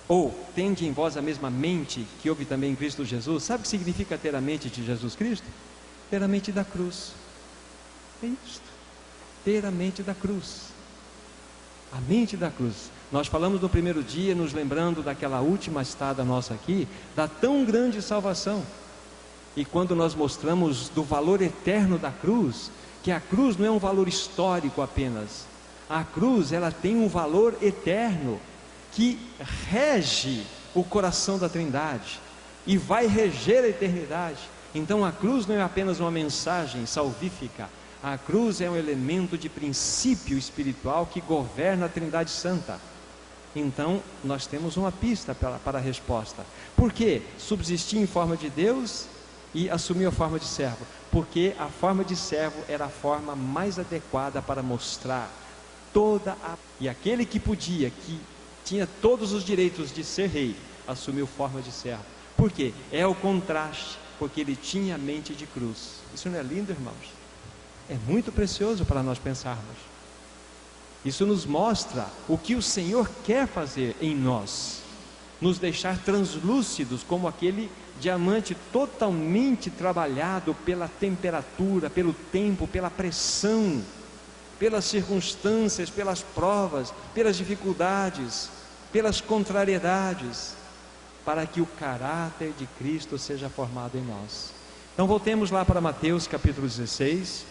ou tende em vós a mesma mente que houve também em Cristo Jesus. Sabe o que significa ter a mente de Jesus Cristo? Ter a mente da cruz. É isso. Ter a mente da cruz. A mente da cruz. Nós falamos no primeiro dia, nos lembrando daquela última estada nossa aqui, da tão grande salvação. E quando nós mostramos do valor eterno da cruz, que a cruz não é um valor histórico apenas. A cruz, ela tem um valor eterno, que rege o coração da Trindade, e vai reger a eternidade. Então a cruz não é apenas uma mensagem salvífica, a cruz é um elemento de princípio espiritual que governa a Trindade Santa. Então nós temos uma pista para a resposta. Por que subsistir em forma de Deus e assumir a forma de servo? Porque a forma de servo era a forma mais adequada para mostrar e aquele que podia, que tinha todos os direitos de ser rei, assumiu forma de servo. Por quê? É o contraste, porque ele tinha a mente de cruz. Isso não é lindo, irmãos? É muito precioso para nós pensarmos. Isso nos mostra o que o Senhor quer fazer em nós, nos deixar translúcidos como aquele diamante totalmente trabalhado pela temperatura, pelo tempo, pela pressão, pelas circunstâncias, pelas provas, pelas dificuldades, pelas contrariedades, para que o caráter de Cristo seja formado em nós. Então voltemos lá para Mateus capítulo 16,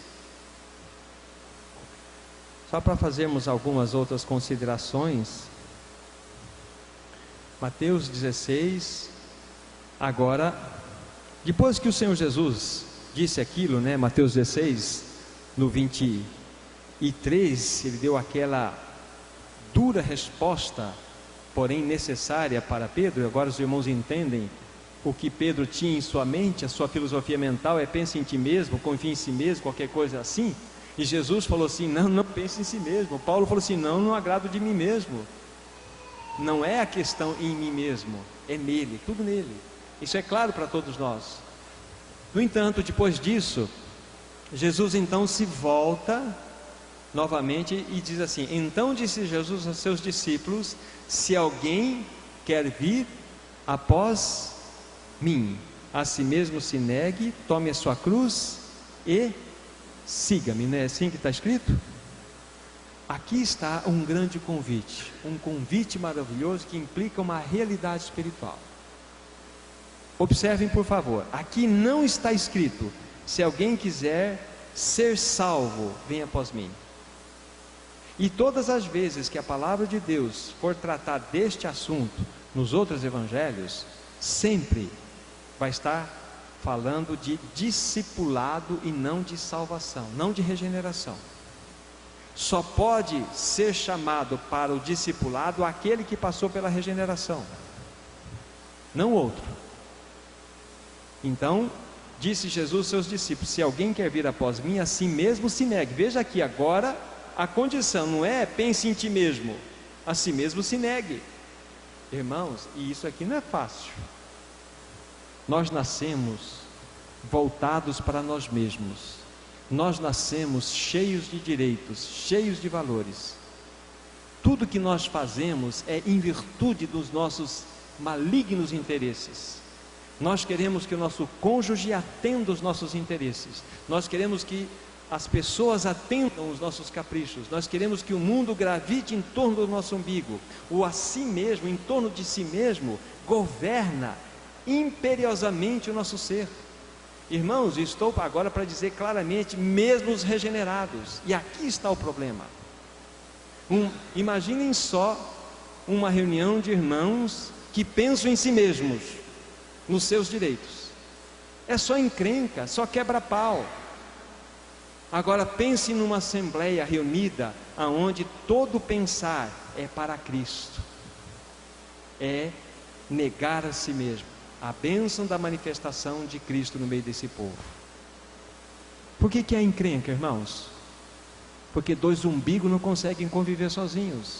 só para fazermos algumas outras considerações. Mateus 16, agora, depois que o Senhor Jesus disse aquilo, né, Mateus 16, no 23, ele deu aquela dura resposta, porém necessária para Pedro. E agora os irmãos entendem o que Pedro tinha em sua mente. A sua filosofia mental é: pense em ti mesmo, confie em si mesmo, qualquer coisa assim. E Jesus falou assim: não pense em si mesmo. Paulo falou assim: não agrado de mim mesmo. Não é a questão em mim mesmo, é nele, tudo nele. Isso é claro para todos nós. No entanto, depois disso, Jesus então se volta novamente e diz assim: então disse Jesus aos seus discípulos: se alguém quer vir após mim, a si mesmo se negue, tome a sua cruz e siga-me. Não é assim que está escrito? Aqui está um grande convite, um convite maravilhoso que implica uma realidade espiritual. Observem, por favor, aqui não está escrito: se alguém quiser ser salvo, venha após mim. E todas as vezes que a palavra de Deus for tratar deste assunto nos outros evangelhos, sempre vai estar falando de discipulado e não de salvação, não de regeneração. Só pode ser chamado para o discipulado aquele que passou pela regeneração, não outro. Então, disse Jesus aos seus discípulos: se alguém quer vir após mim, a si mesmo se negue. Veja aqui agora, a condição não é pense em ti mesmo, a si mesmo se negue. Irmãos, e isso aqui não é fácil. Nós nascemos voltados para nós mesmos. Nós nascemos cheios de direitos, cheios de valores. Tudo que nós fazemos é em virtude dos nossos malignos interesses. Nós queremos que o nosso cônjuge atenda os nossos interesses. Nós queremos que as pessoas atendam os nossos caprichos. Nós queremos que o mundo gravite em torno do nosso umbigo. O a si mesmo, em torno de si mesmo, governa imperiosamente o nosso ser. Irmãos, estou agora para dizer claramente, mesmo os regenerados, e aqui está o problema. Imaginem só uma reunião de irmãos que pensam em si mesmos, nos seus direitos. É só encrenca, só quebra-pau. Agora pense numa assembleia reunida, aonde todo pensar é para Cristo, é negar a si mesmo, a bênção da manifestação de Cristo no meio desse povo. Por que é encrenca, irmãos? Porque dois umbigos não conseguem conviver sozinhos,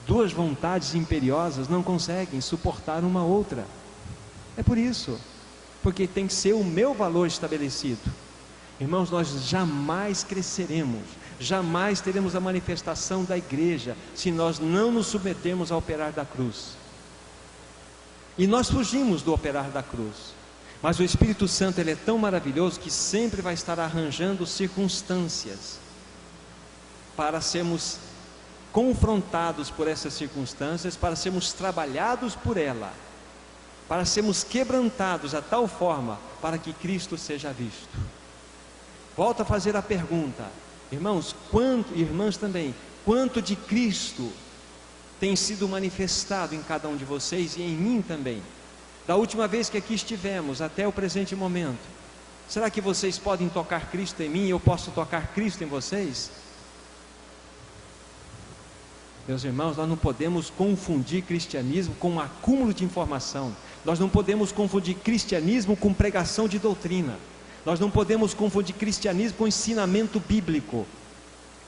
duas vontades imperiosas não conseguem suportar uma outra. É por isso, porque tem que ser o meu valor estabelecido. Irmãos, nós jamais cresceremos, jamais teremos a manifestação da igreja, se nós não nos submetermos ao operar da cruz. E nós fugimos do operar da cruz. Mas o Espírito Santo, ele é tão maravilhoso que sempre vai estar arranjando circunstâncias para sermos confrontados por essas circunstâncias, para sermos trabalhados por ela, para sermos quebrantados a tal forma para que Cristo seja visto. Volto a fazer a pergunta, irmãos, irmãs também, quanto de Cristo tem sido manifestado em cada um de vocês e em mim também? Da última vez que aqui estivemos até o presente momento, será que vocês podem tocar Cristo em mim e eu posso tocar Cristo em vocês? Meus irmãos, nós não podemos confundir cristianismo com um acúmulo de informação. Nós não podemos confundir cristianismo com pregação de doutrina. Nós não podemos confundir cristianismo com ensinamento bíblico.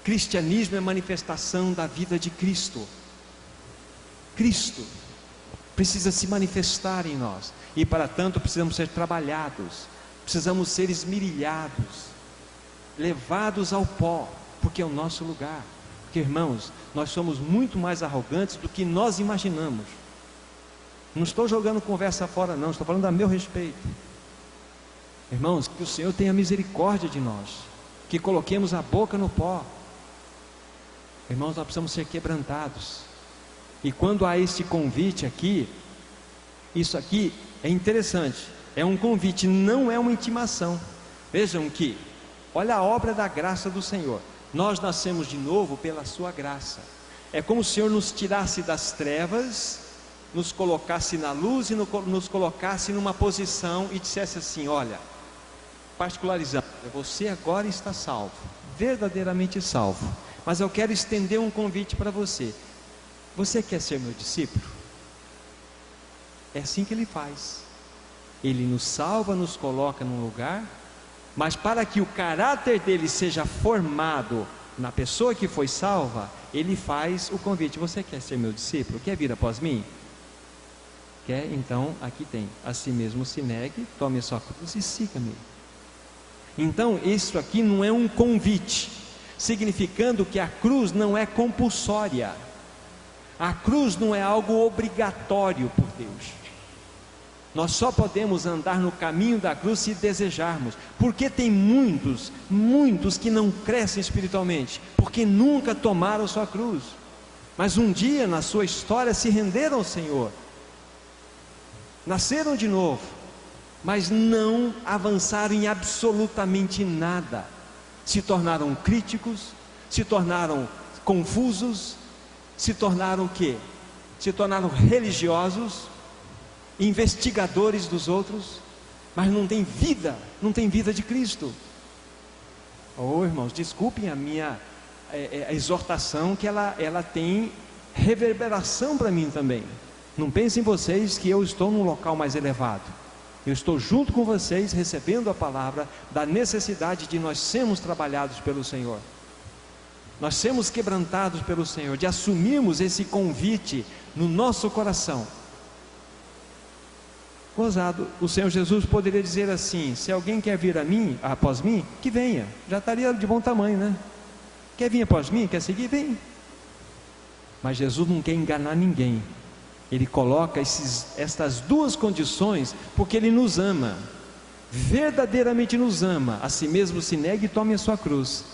Cristianismo é manifestação da vida de Cristo. Cristo precisa se manifestar em nós, e para tanto precisamos ser trabalhados, precisamos ser esmerilhados, levados ao pó, porque é o nosso lugar. Porque, irmãos, nós somos muito mais arrogantes do que nós imaginamos. Não estou jogando conversa fora não, estou falando a meu respeito. Irmãos, que o Senhor tenha misericórdia de nós, que coloquemos a boca no pó. Irmãos, nós precisamos ser quebrantados. E quando há este convite aqui, isso aqui é interessante, é um convite, não é uma intimação. Vejam que, olha a obra da graça do Senhor. Nós nascemos de novo pela sua graça. É como se o Senhor nos tirasse das trevas, nos colocasse na luz e nos colocasse numa posição e dissesse assim: olha, particularizando, você agora está salvo, verdadeiramente salvo, mas eu quero estender um convite para você. Você quer ser meu discípulo? É assim que Ele faz. Ele nos salva, nos coloca num lugar, mas para que o caráter dele seja formado na pessoa que foi salva, Ele faz o convite: você quer ser meu discípulo? Quer vir após mim? Quer? Então aqui tem: a si mesmo se negue, tome a sua cruz e siga-me. Então isso aqui não é um convite, significando que a cruz não é compulsória. A cruz não é algo obrigatório por Deus. Nós só podemos andar no caminho da cruz se desejarmos, porque tem muitos que não crescem espiritualmente, porque nunca tomaram sua cruz, mas um dia na sua história se renderam ao Senhor, nasceram de novo, mas não avançaram em absolutamente nada, se tornaram críticos, se tornaram confusos, se tornaram o quê? Se tornaram religiosos, investigadores dos outros, mas não tem vida de Cristo. Oh, irmãos, desculpem a minha a exortação, que ela tem reverberação para mim também. Não pensem vocês que eu estou num local mais elevado. Eu estou junto com vocês, recebendo a palavra da necessidade de nós sermos trabalhados pelo Senhor, nós sermos quebrantados pelo Senhor, de assumirmos esse convite no nosso coração. Gozado, o Senhor Jesus poderia dizer assim: se alguém quer vir a mim, após mim, que venha, já estaria de bom tamanho, né? Quer vir após mim, quer seguir, vem. Mas Jesus não quer enganar ninguém. Ele coloca estas duas condições, porque Ele nos ama, verdadeiramente nos ama. A si mesmo se negue e tome a sua cruz.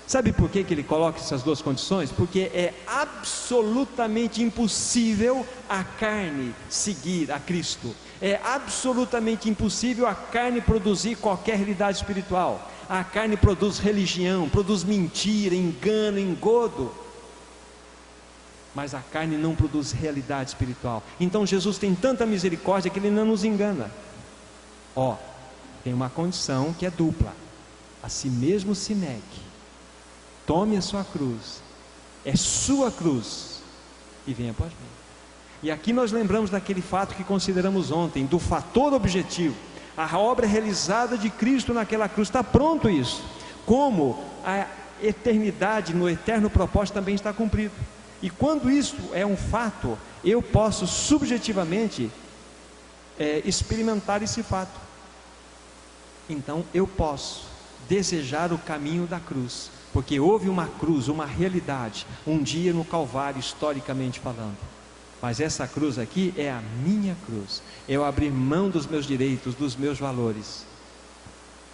Sabe por que Ele coloca essas duas condições? Porque é absolutamente impossível a carne seguir a Cristo. É absolutamente impossível a carne produzir qualquer realidade espiritual. A carne produz religião, produz mentira, engano, engodo, mas a carne não produz realidade espiritual. Então Jesus tem tanta misericórdia que Ele não nos engana. Tem uma condição que é dupla: a si mesmo se negue, tome a sua cruz, é sua cruz, e venha após mim. E aqui nós lembramos daquele fato que consideramos ontem, do fator objetivo, a obra realizada de Cristo naquela cruz. Está pronto isso, como a eternidade no eterno propósito também está cumprido. E quando isso é um fato, eu posso subjetivamente experimentar esse fato. Então eu posso desejar o caminho da cruz, porque houve uma cruz, uma realidade, um dia no Calvário, historicamente falando. Mas essa cruz aqui é a minha cruz. É eu abrir mão dos meus direitos, dos meus valores.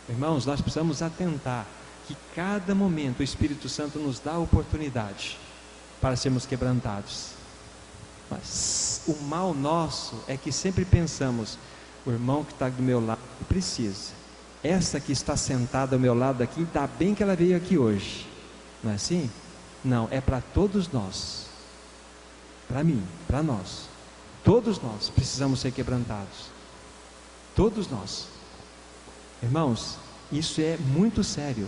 Irmãos, nós precisamos atentar que cada momento o Espírito Santo nos dá a oportunidade para sermos quebrantados. Mas o mal nosso é que sempre pensamos: o irmão que está do meu lado precisa. Essa que está sentada ao meu lado aqui, ainda bem que ela veio aqui hoje. Não é assim? Não, é para todos nós. Para mim, para nós. Todos nós precisamos ser quebrantados. Todos nós. Irmãos, isso é muito sério.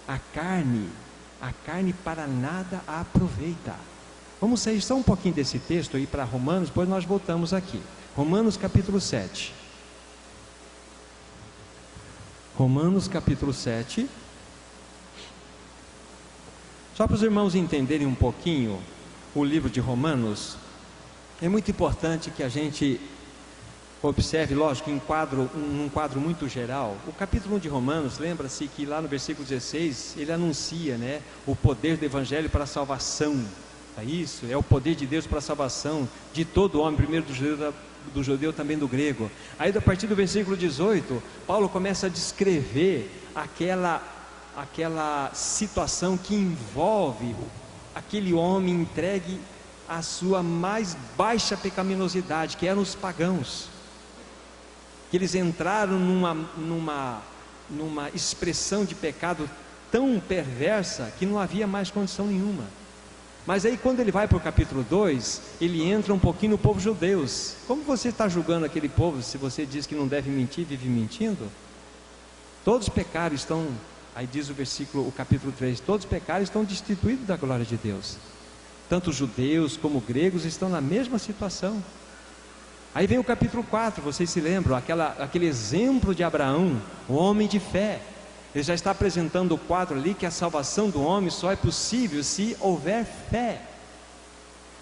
A carne para nada a aproveita. Vamos sair só um pouquinho desse texto aí para Romanos, depois nós voltamos aqui. Romanos capítulo 7. Romanos capítulo 7. Só para os irmãos entenderem um pouquinho o livro de Romanos, é muito importante que a gente observe, lógico, num quadro muito geral. O capítulo 1 de Romanos, lembra-se que lá no versículo 16, ele anuncia, né, o poder do Evangelho para a salvação. É isso, é o poder de Deus para a salvação de todo homem, primeiro do judeu, também do grego. Aí a partir do versículo 18, Paulo começa a descrever aquela situação que envolve aquele homem entregue à sua mais baixa pecaminosidade, que eram os pagãos, que eles entraram numa expressão de pecado tão perversa que não havia mais condição nenhuma. Mas aí quando ele vai para o capítulo 2, ele entra um pouquinho no povo judeus. Como você está julgando aquele povo se você diz que não deve mentir, vive mentindo? Todos pecaram, estão, aí diz o capítulo 3, todos pecaram, estão destituídos da glória de Deus. Tanto judeus como gregos estão na mesma situação. Aí vem o capítulo 4, vocês se lembram, aquele exemplo de Abraão, o homem de fé. Ele já está apresentando o quadro ali que a salvação do homem só é possível se houver fé.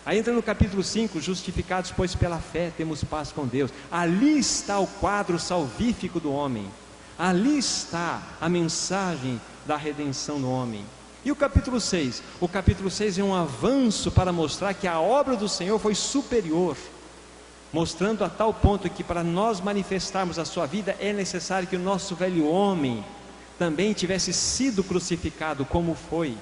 Aí entra no capítulo 5, justificados pois pela fé temos paz com Deus. Ali está o quadro salvífico do homem. Ali está a mensagem da redenção do homem. E o capítulo 6? O capítulo 6 é um avanço para mostrar que a obra do Senhor foi superior, mostrando a tal ponto que para nós manifestarmos a sua vida é necessário que o nosso velho homem também tivesse sido crucificado como foi.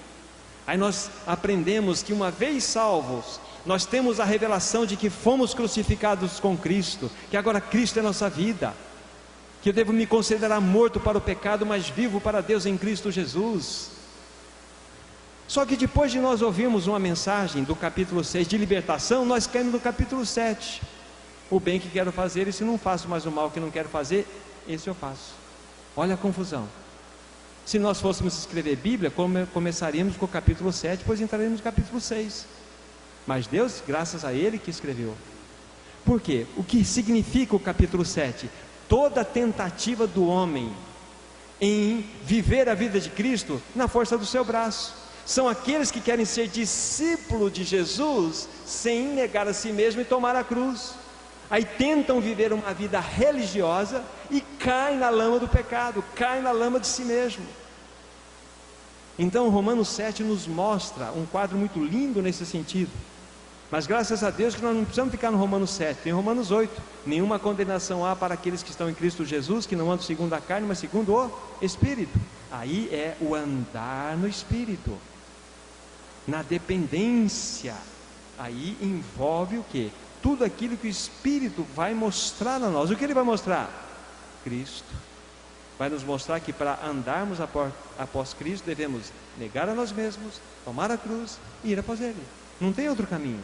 Aí nós aprendemos que uma vez salvos, nós temos a revelação de que fomos crucificados com Cristo, que agora Cristo é nossa vida, que eu devo me considerar morto para o pecado, mas vivo para Deus em Cristo Jesus. Só que depois de nós ouvirmos uma mensagem do capítulo 6 de libertação, nós caímos no capítulo 7. O bem que quero fazer, esse não faço, mas o mal que não quero fazer, esse eu faço. Olha a confusão. Se nós fôssemos escrever Bíblia, começaríamos com o capítulo 7, depois entraríamos no capítulo 6. Mas Deus, graças a Ele que escreveu. Por quê? O que significa o capítulo 7? Toda tentativa do homem em viver a vida de Cristo na força do seu braço. São aqueles que querem ser discípulo de Jesus sem negar a si mesmo e tomar a cruz. Aí tentam viver uma vida religiosa e caem na lama do pecado, caem na lama de si mesmo. Então Romanos 7 nos mostra um quadro muito lindo nesse sentido. Mas graças a Deus que nós não precisamos ficar no Romanos 7, tem Romanos 8. Nenhuma condenação há para aqueles que estão em Cristo Jesus, que não andam segundo a carne, mas segundo o Espírito. Aí é o andar no Espírito, na dependência. Aí envolve o quê? Tudo aquilo que o Espírito vai mostrar a nós. O que Ele vai mostrar? Cristo. Vai nos mostrar que para andarmos após Cristo, devemos negar a nós mesmos, tomar a cruz e ir após Ele. Não tem outro caminho.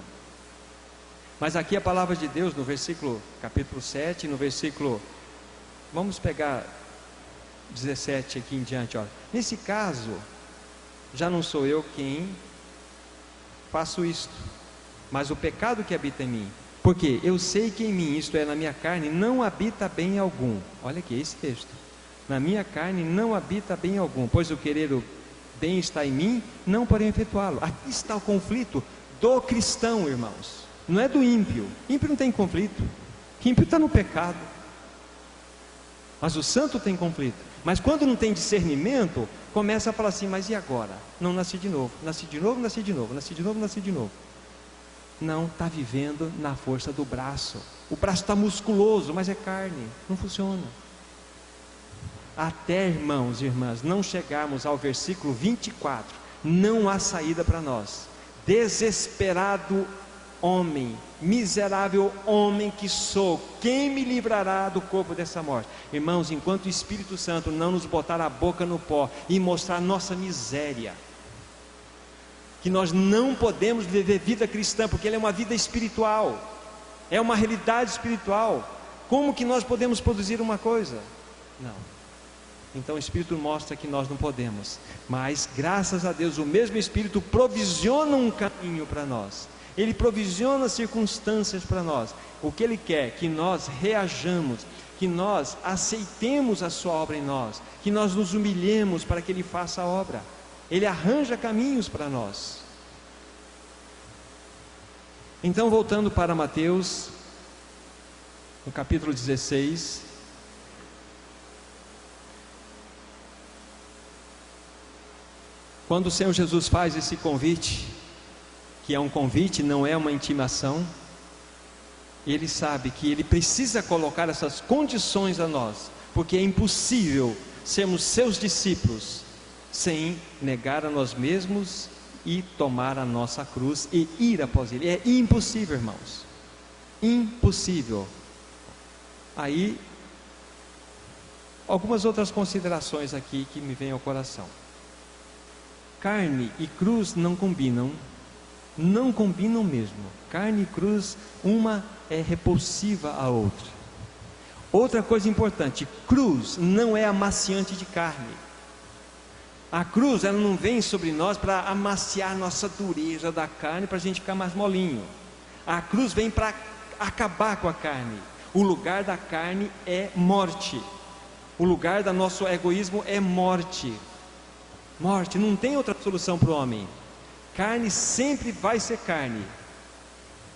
Mas aqui a palavra de Deus, no versículo, capítulo 7, no versículo, vamos pegar 17 aqui em diante, ó. Nesse caso, já não sou eu quem faço isto, mas o pecado que habita em mim. Porque eu sei que em mim, isto é, na minha carne, não habita bem algum. Olha aqui, esse texto. Na minha carne não habita bem algum, pois o querer o bem está em mim, não porém efetuá-lo. Aqui está o conflito do cristão, irmãos. Não é do ímpio. Ímpio não tem conflito. Ímpio está no pecado. Mas o santo tem conflito. Mas quando não tem discernimento, começa a falar assim: mas e agora? Não, nasci de novo, nasci de novo, nasci de novo, nasci de novo, nasci de novo. não está vivendo na força do braço. O braço está musculoso, mas é carne, não funciona. Até, irmãos e irmãs, não chegarmos ao versículo 24, não há saída para nós. Desesperado homem, miserável homem que sou, quem me livrará do corpo dessa morte? Irmãos, enquanto o Espírito Santo não nos botar a boca no pó e mostrar nossa miséria, que nós não podemos viver vida cristã, porque ela é uma vida espiritual, é uma realidade espiritual. Como que nós podemos produzir uma coisa? Não. Então o Espírito mostra que nós não podemos, mas graças a Deus o mesmo Espírito provisiona um caminho para nós. Ele provisiona circunstâncias para nós. O que Ele quer? Que nós reajamos, que nós aceitemos a sua obra em nós, que nós nos humilhemos para que Ele faça a obra. Ele arranja caminhos para nós. Então, voltando para Mateus, no capítulo 16, quando o Senhor Jesus faz esse convite, que é um convite, não é uma intimação, Ele sabe que Ele precisa colocar essas condições a nós, porque é impossível sermos seus discípulos sem negar a nós mesmos e tomar a nossa cruz e ir após Ele. É impossível, irmãos, impossível. Aí, algumas outras considerações aqui que me vêm ao coração. Carne e cruz não combinam mesmo. Carne e cruz, uma é repulsiva à outra. Outra coisa importante, cruz não é amaciante de carne. A cruz, ela não vem sobre nós para amaciar nossa dureza da carne, para a gente ficar mais molinho. A cruz vem para acabar com a carne. O lugar da carne é morte. O lugar do nosso egoísmo é morte. Morte, não tem outra solução para o homem. Carne sempre vai ser carne.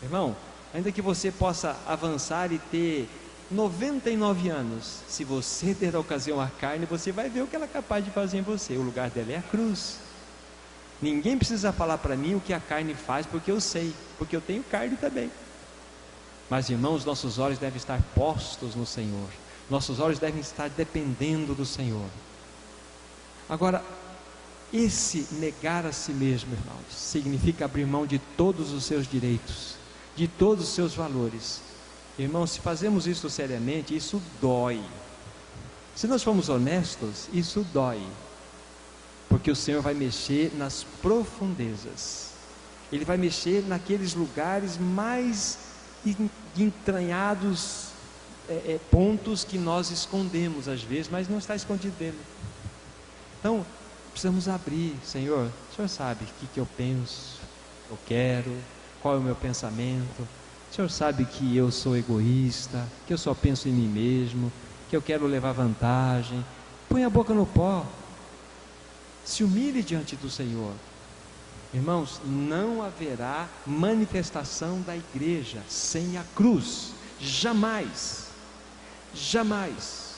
Irmão, ainda que você possa avançar e ter 99 anos, se você der ocasião à carne, você vai ver o que ela é capaz de fazer em você. O lugar dela é a cruz. Ninguém precisa falar para mim o que a carne faz, porque eu sei, porque eu tenho carne também. Mas, irmãos, nossos olhos devem estar postos no Senhor. Nossos olhos devem estar dependendo do Senhor. Agora, esse negar a si mesmo, irmãos, significa abrir mão de todos os seus direitos, de todos os seus valores. Irmãos, se fazemos isso seriamente, isso dói. Se nós formos honestos, isso dói, porque o Senhor vai mexer nas profundezas. Ele vai mexer naqueles lugares mais entranhados, pontos que nós escondemos às vezes, mas não está escondido dele. Então, precisamos abrir. Senhor, o Senhor sabe o que eu penso, eu quero, qual é o meu pensamento. O Senhor sabe que eu sou egoísta, que eu só penso em mim mesmo, que eu quero levar vantagem. Põe a boca no pó, se humilhe diante do Senhor. Irmãos, não haverá manifestação da igreja sem a cruz, jamais, jamais.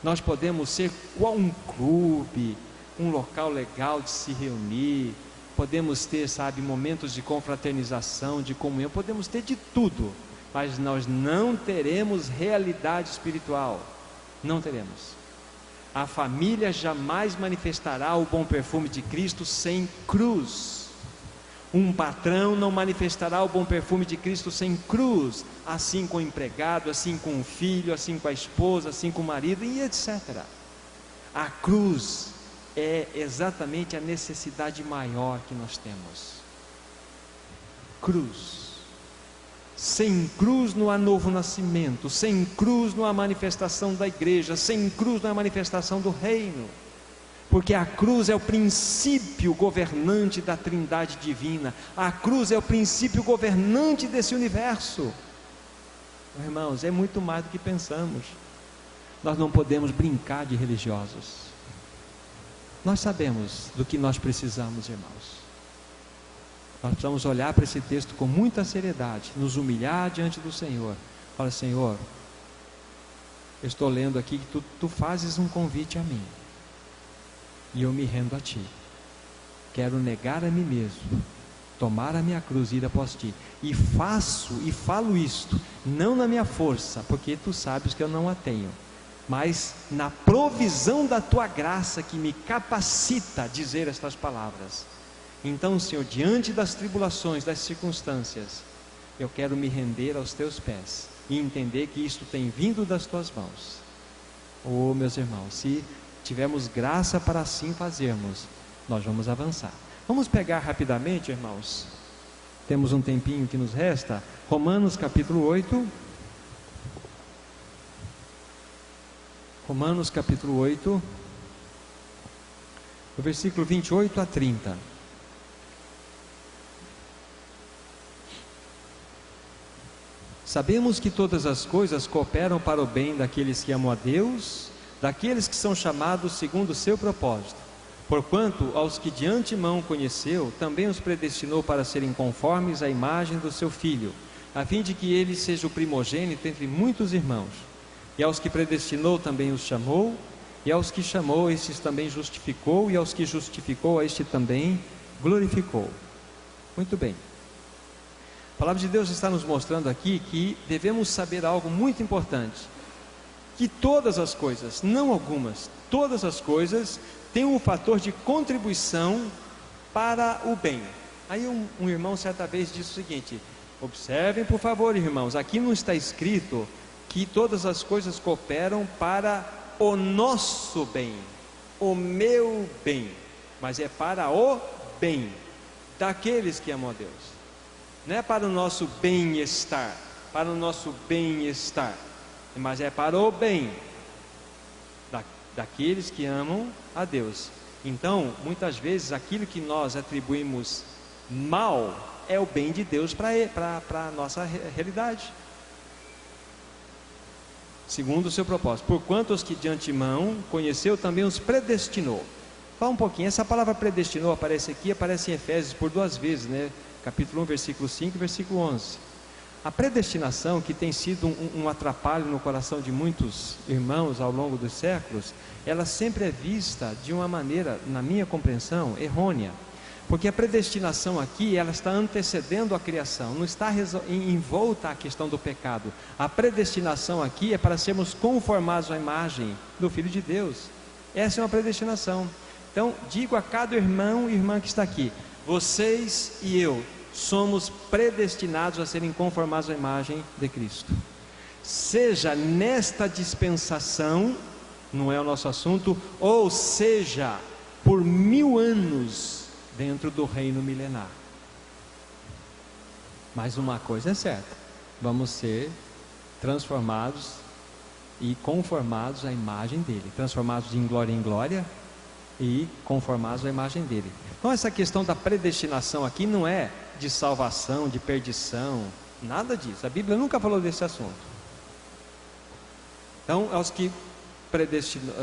Nós podemos ser qual um clube, um local legal de se reunir, podemos ter, momentos de confraternização, de comunhão, podemos ter de tudo, mas nós não teremos realidade espiritual, não teremos. A família jamais manifestará o bom perfume de Cristo sem cruz. Um patrão não manifestará o bom perfume de Cristo sem cruz, assim com o empregado, assim com o filho, assim com a esposa, assim com o marido e etc. A cruz é exatamente a necessidade maior que nós temos. Cruz. Sem cruz não há novo nascimento, sem cruz não há manifestação da igreja, sem cruz não há manifestação do reino, porque a cruz é o princípio governante da Trindade divina, a cruz é o princípio governante desse universo. Irmãos, é muito mais do que pensamos. Nós não podemos brincar de religiosos. Nós sabemos do que nós precisamos, irmãos. Nós precisamos olhar para esse texto com muita seriedade, nos humilhar diante do Senhor. Fala, Senhor, eu estou lendo aqui que tu fazes um convite a mim, e eu me rendo a Ti. Quero negar a mim mesmo, tomar a minha cruz e ir após ti. E faço e falo isto, não na minha força, porque tu sabes que eu não a tenho, mas na provisão da tua graça que me capacita a dizer estas palavras. Então, Senhor, diante das tribulações, das circunstâncias, eu quero me render aos teus pés e entender que isto tem vindo das tuas mãos. Oh, meus irmãos, se tivermos graça para assim fazermos, nós vamos avançar. Vamos pegar rapidamente, irmãos, temos um tempinho que nos resta, Romanos capítulo 8. Romanos capítulo 8, o versículo 28 a 30. Sabemos que todas as coisas cooperam para o bem daqueles que amam a Deus, daqueles que são chamados segundo o seu propósito. Porquanto aos que de antemão conheceu, também os predestinou para serem conformes à imagem do seu Filho, a fim de que ele seja o primogênito entre muitos irmãos. E aos que predestinou também os chamou, e aos que chamou, estes também justificou, e aos que justificou, a este também glorificou. Muito bem. A palavra de Deus está nos mostrando aqui que devemos saber algo muito importante, que todas as coisas, não algumas, todas as coisas têm um fator de contribuição para o bem. Aí um irmão certa vez disse o seguinte: observem por favor, irmãos, aqui não está escrito que todas as coisas cooperam para o nosso bem, o meu bem, mas é para o bem daqueles que amam a Deus. Não é para o nosso bem-estar, para o nosso bem-estar, mas é para o bem daqueles que amam a Deus. Então, muitas vezes, aquilo que nós atribuímos mal é o bem de Deus para a nossa realidade, segundo o seu propósito. Porquanto os que de antemão conheceu, também os predestinou. Fala um pouquinho, essa palavra predestinou aparece aqui, aparece em Efésios por 2 vezes, né? Capítulo 1, versículo 5 e versículo 11. A predestinação, que tem sido um atrapalho no coração de muitos irmãos ao longo dos séculos, ela sempre é vista de uma maneira, na minha compreensão, errônea. Porque a predestinação aqui, ela está antecedendo a criação, não está envolta à questão do pecado. A predestinação aqui é para sermos conformados à imagem do Filho de Deus. Essa é uma predestinação. Então, digo a cada irmão e irmã que está aqui: vocês e eu somos predestinados a serem conformados à imagem de Cristo. Seja nesta dispensação, não é o nosso assunto, ou seja, por 1000 anos dentro do reino milenar. Mas uma coisa é certa: vamos ser transformados e conformados à imagem dele, transformados de glória em glória e conformados à imagem dele. Então essa questão da predestinação aqui não é de salvação, de perdição, nada disso. A Bíblia nunca falou desse assunto. Então, aos que predestinou,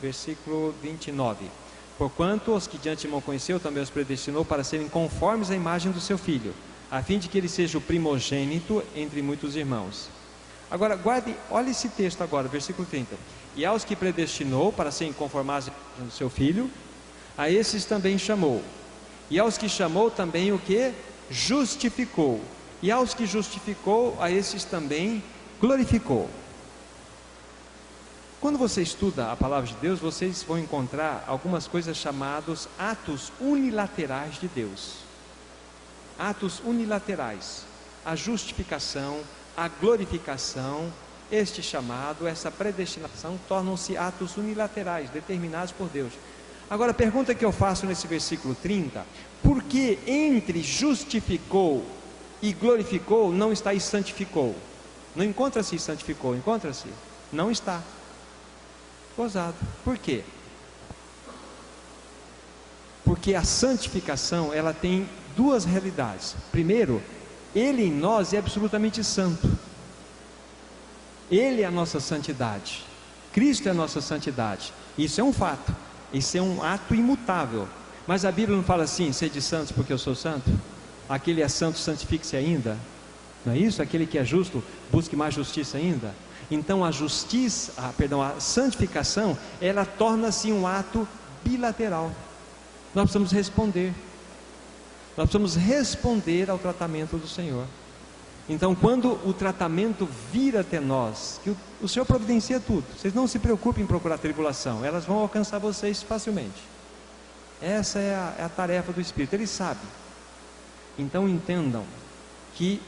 versículo 29. Porquanto os que de antemão conheceu, também os predestinou para serem conformes à imagem do seu Filho, a fim de que ele seja o primogênito entre muitos irmãos. Agora, guarde, olha esse texto agora, versículo 30. E aos que predestinou para serem conformados à imagem do seu Filho, a esses também chamou. E aos que chamou também o que? Justificou. E aos que justificou, a esses também glorificou. Quando você estuda a palavra de Deus, vocês vão encontrar algumas coisas chamadas atos unilaterais de Deus. Atos unilaterais. A justificação, a glorificação, este chamado, essa predestinação tornam-se atos unilaterais, determinados por Deus. Agora, a pergunta que eu faço nesse versículo 30, por que entre justificou e glorificou não está e santificou? Não encontra-se e santificou, encontra-se? Não está. Gozado. Por quê? Porque a santificação, ela tem duas realidades. Primeiro, Ele em nós é absolutamente santo. Ele é a nossa santidade. Cristo é a nossa santidade. Isso é um fato. Isso é um ato imutável. Mas a Bíblia não fala assim: sede santos porque eu sou santo. Aquele é santo, santifique-se ainda. Não é isso? Aquele que é justo, busque mais justiça ainda. Então a a santificação, ela torna-se um ato bilateral. Nós precisamos responder. Nós precisamos responder ao tratamento do Senhor. Então, quando o tratamento vir até nós, que o Senhor providencia tudo, vocês não se preocupem em procurar tribulação, elas vão alcançar vocês facilmente. Essa é a tarefa do Espírito, Ele sabe. Então entendam que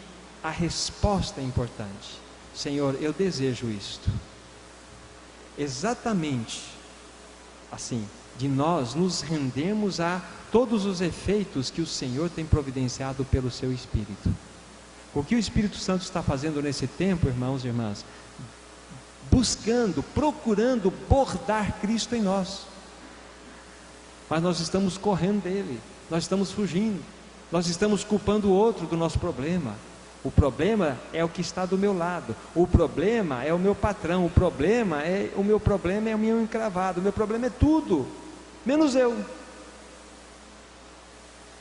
a resposta é importante. Senhor, eu desejo isto. Exatamente assim, de nós nos rendemos a todos os efeitos que o Senhor tem providenciado pelo seu Espírito. O que o Espírito Santo está fazendo nesse tempo, irmãos e irmãs? Buscando, procurando bordar Cristo em nós. Mas nós estamos correndo dele, nós estamos fugindo, nós estamos culpando o outro do nosso problema. O problema é o que está do meu lado, o problema é o meu patrão, o meu problema é o meu encravado, o meu problema é tudo, menos eu.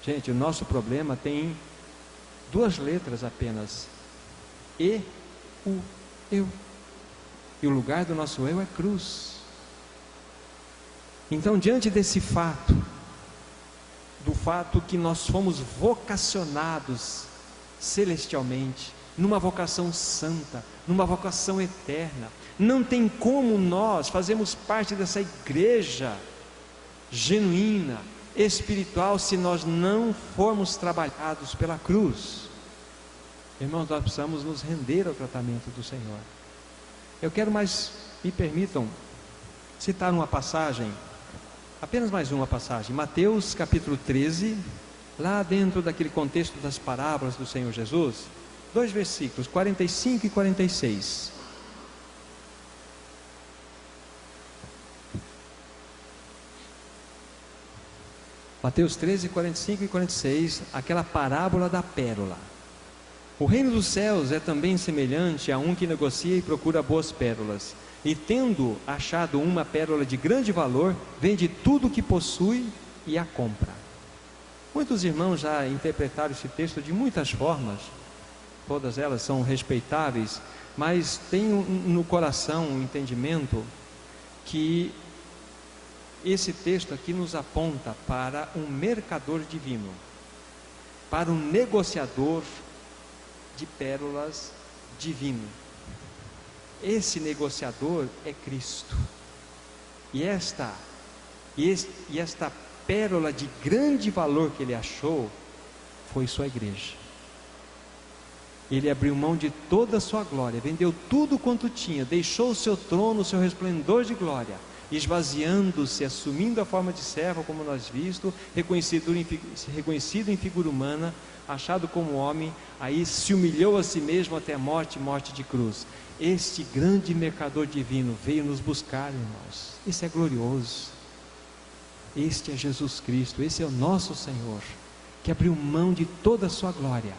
Gente, o nosso problema tem 2 letras apenas, eu. E o lugar do nosso eu é cruz. Então, diante desse fato, do fato que nós fomos vocacionados celestialmente, numa vocação santa, numa vocação eterna, não tem como nós fazermos parte dessa igreja genuína, espiritual, se nós não formos trabalhados pela cruz. Irmãos, nós precisamos nos render ao tratamento do Senhor. Eu quero mais, me permitam citar uma passagem, apenas mais uma passagem, Mateus capítulo 13, lá dentro daquele contexto das parábolas do Senhor Jesus, 2 versículos, 45 e 46. Mateus 13, 45 e 46, aquela parábola da pérola. O reino dos céus é também semelhante a um que negocia e procura boas pérolas, e tendo achado uma pérola de grande valor, vende tudo o que possui e a compra. Muitos irmãos já interpretaram esse texto de muitas formas, todas elas são respeitáveis, mas tenho no coração um entendimento que esse texto aqui nos aponta para um mercador divino, para um negociador de pérolas divino. Esse negociador é Cristo, e esta pérola de grande valor que ele achou foi sua igreja. Ele abriu mão de toda a sua glória, vendeu tudo quanto tinha, deixou o seu trono, o seu resplendor de glória, esvaziando-se, assumindo a forma de servo, como nós visto, reconhecido em figura humana, achado como homem, aí se humilhou a si mesmo até a morte de cruz. Este grande mercador divino veio nos buscar, irmãos. Isso é glorioso. Este é Jesus Cristo, esse é o nosso Senhor, que abriu mão de toda a sua glória,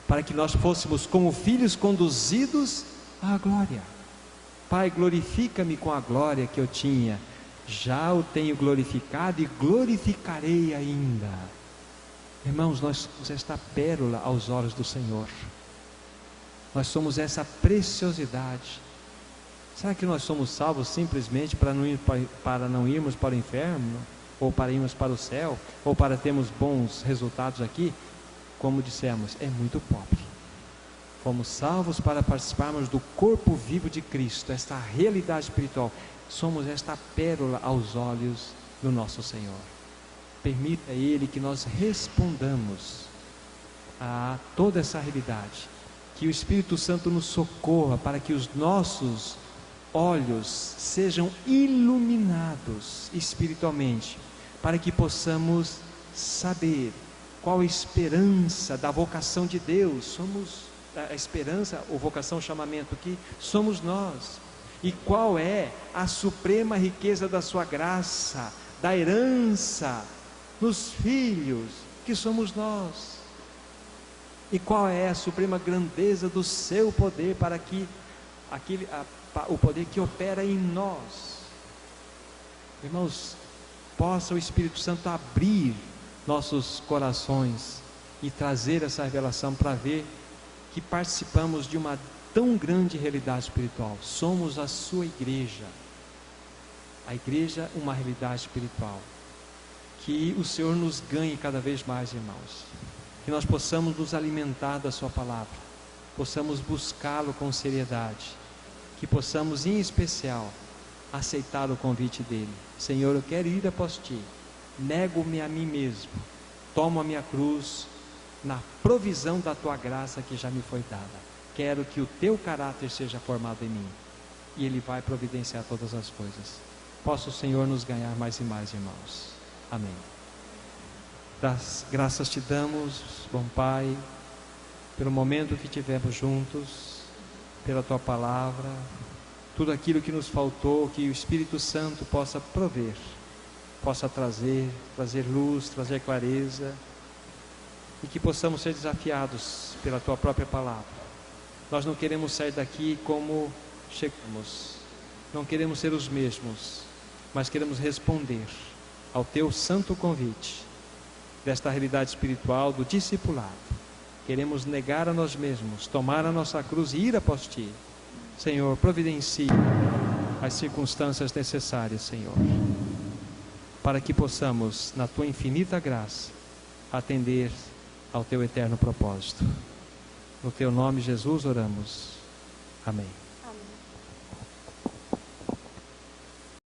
para que nós fôssemos como filhos conduzidos à glória. Pai, glorifica-me com a glória que eu tinha, já o tenho glorificado e glorificarei ainda. Irmãos, nós somos esta pérola aos olhos do Senhor, nós somos essa preciosidade. Será que nós somos salvos simplesmente para não irmos para o inferno, ou para irmos para o céu, ou para termos bons resultados aqui? Como dissemos, é muito pobre. Fomos salvos para participarmos do corpo vivo de Cristo, esta realidade espiritual. Somos esta pérola aos olhos do nosso Senhor. Permita a Ele que nós respondamos a toda essa realidade, que o Espírito Santo nos socorra para que os nossos olhos sejam iluminados espiritualmente, para que possamos saber qual a esperança da vocação de Deus. Somos a esperança, ou vocação, chamamento aqui, somos nós. E qual é a suprema riqueza da sua graça, da herança nos filhos, que somos nós. E qual é a suprema grandeza do seu poder, para que o poder que opera em nós. Irmãos, possa o Espírito Santo abrir nossos corações e trazer essa revelação para ver que participamos de uma tão grande realidade espiritual. Somos a sua igreja. A igreja, uma realidade espiritual. Que o Senhor nos ganhe cada vez mais, irmãos. que nós possamos nos alimentar da sua palavra, possamos buscá-lo com seriedade, que possamos, em especial, aceitar o convite dele. Senhor, eu quero ir após ti, nego-me a mim mesmo, tomo a minha cruz na provisão da tua graça que já me foi dada. Quero que o teu caráter seja formado em mim, e ele vai providenciar todas as coisas. Possa o Senhor nos ganhar mais e mais, irmãos. Amém. Graças te damos, bom Pai, pelo momento que tivemos juntos, pela tua palavra, tudo aquilo que nos faltou, que o Espírito Santo possa prover, possa trazer luz, trazer clareza, e que possamos ser desafiados pela tua própria palavra. Nós não queremos sair daqui como chegamos, não queremos ser os mesmos, mas queremos responder ao teu santo convite desta realidade espiritual do discipulado. Queremos negar a nós mesmos, tomar a nossa cruz e ir após ti. Senhor, providencie as circunstâncias necessárias, Senhor, para que possamos, na tua infinita graça, atender ao teu eterno propósito. No teu nome, Jesus, oramos. Amém.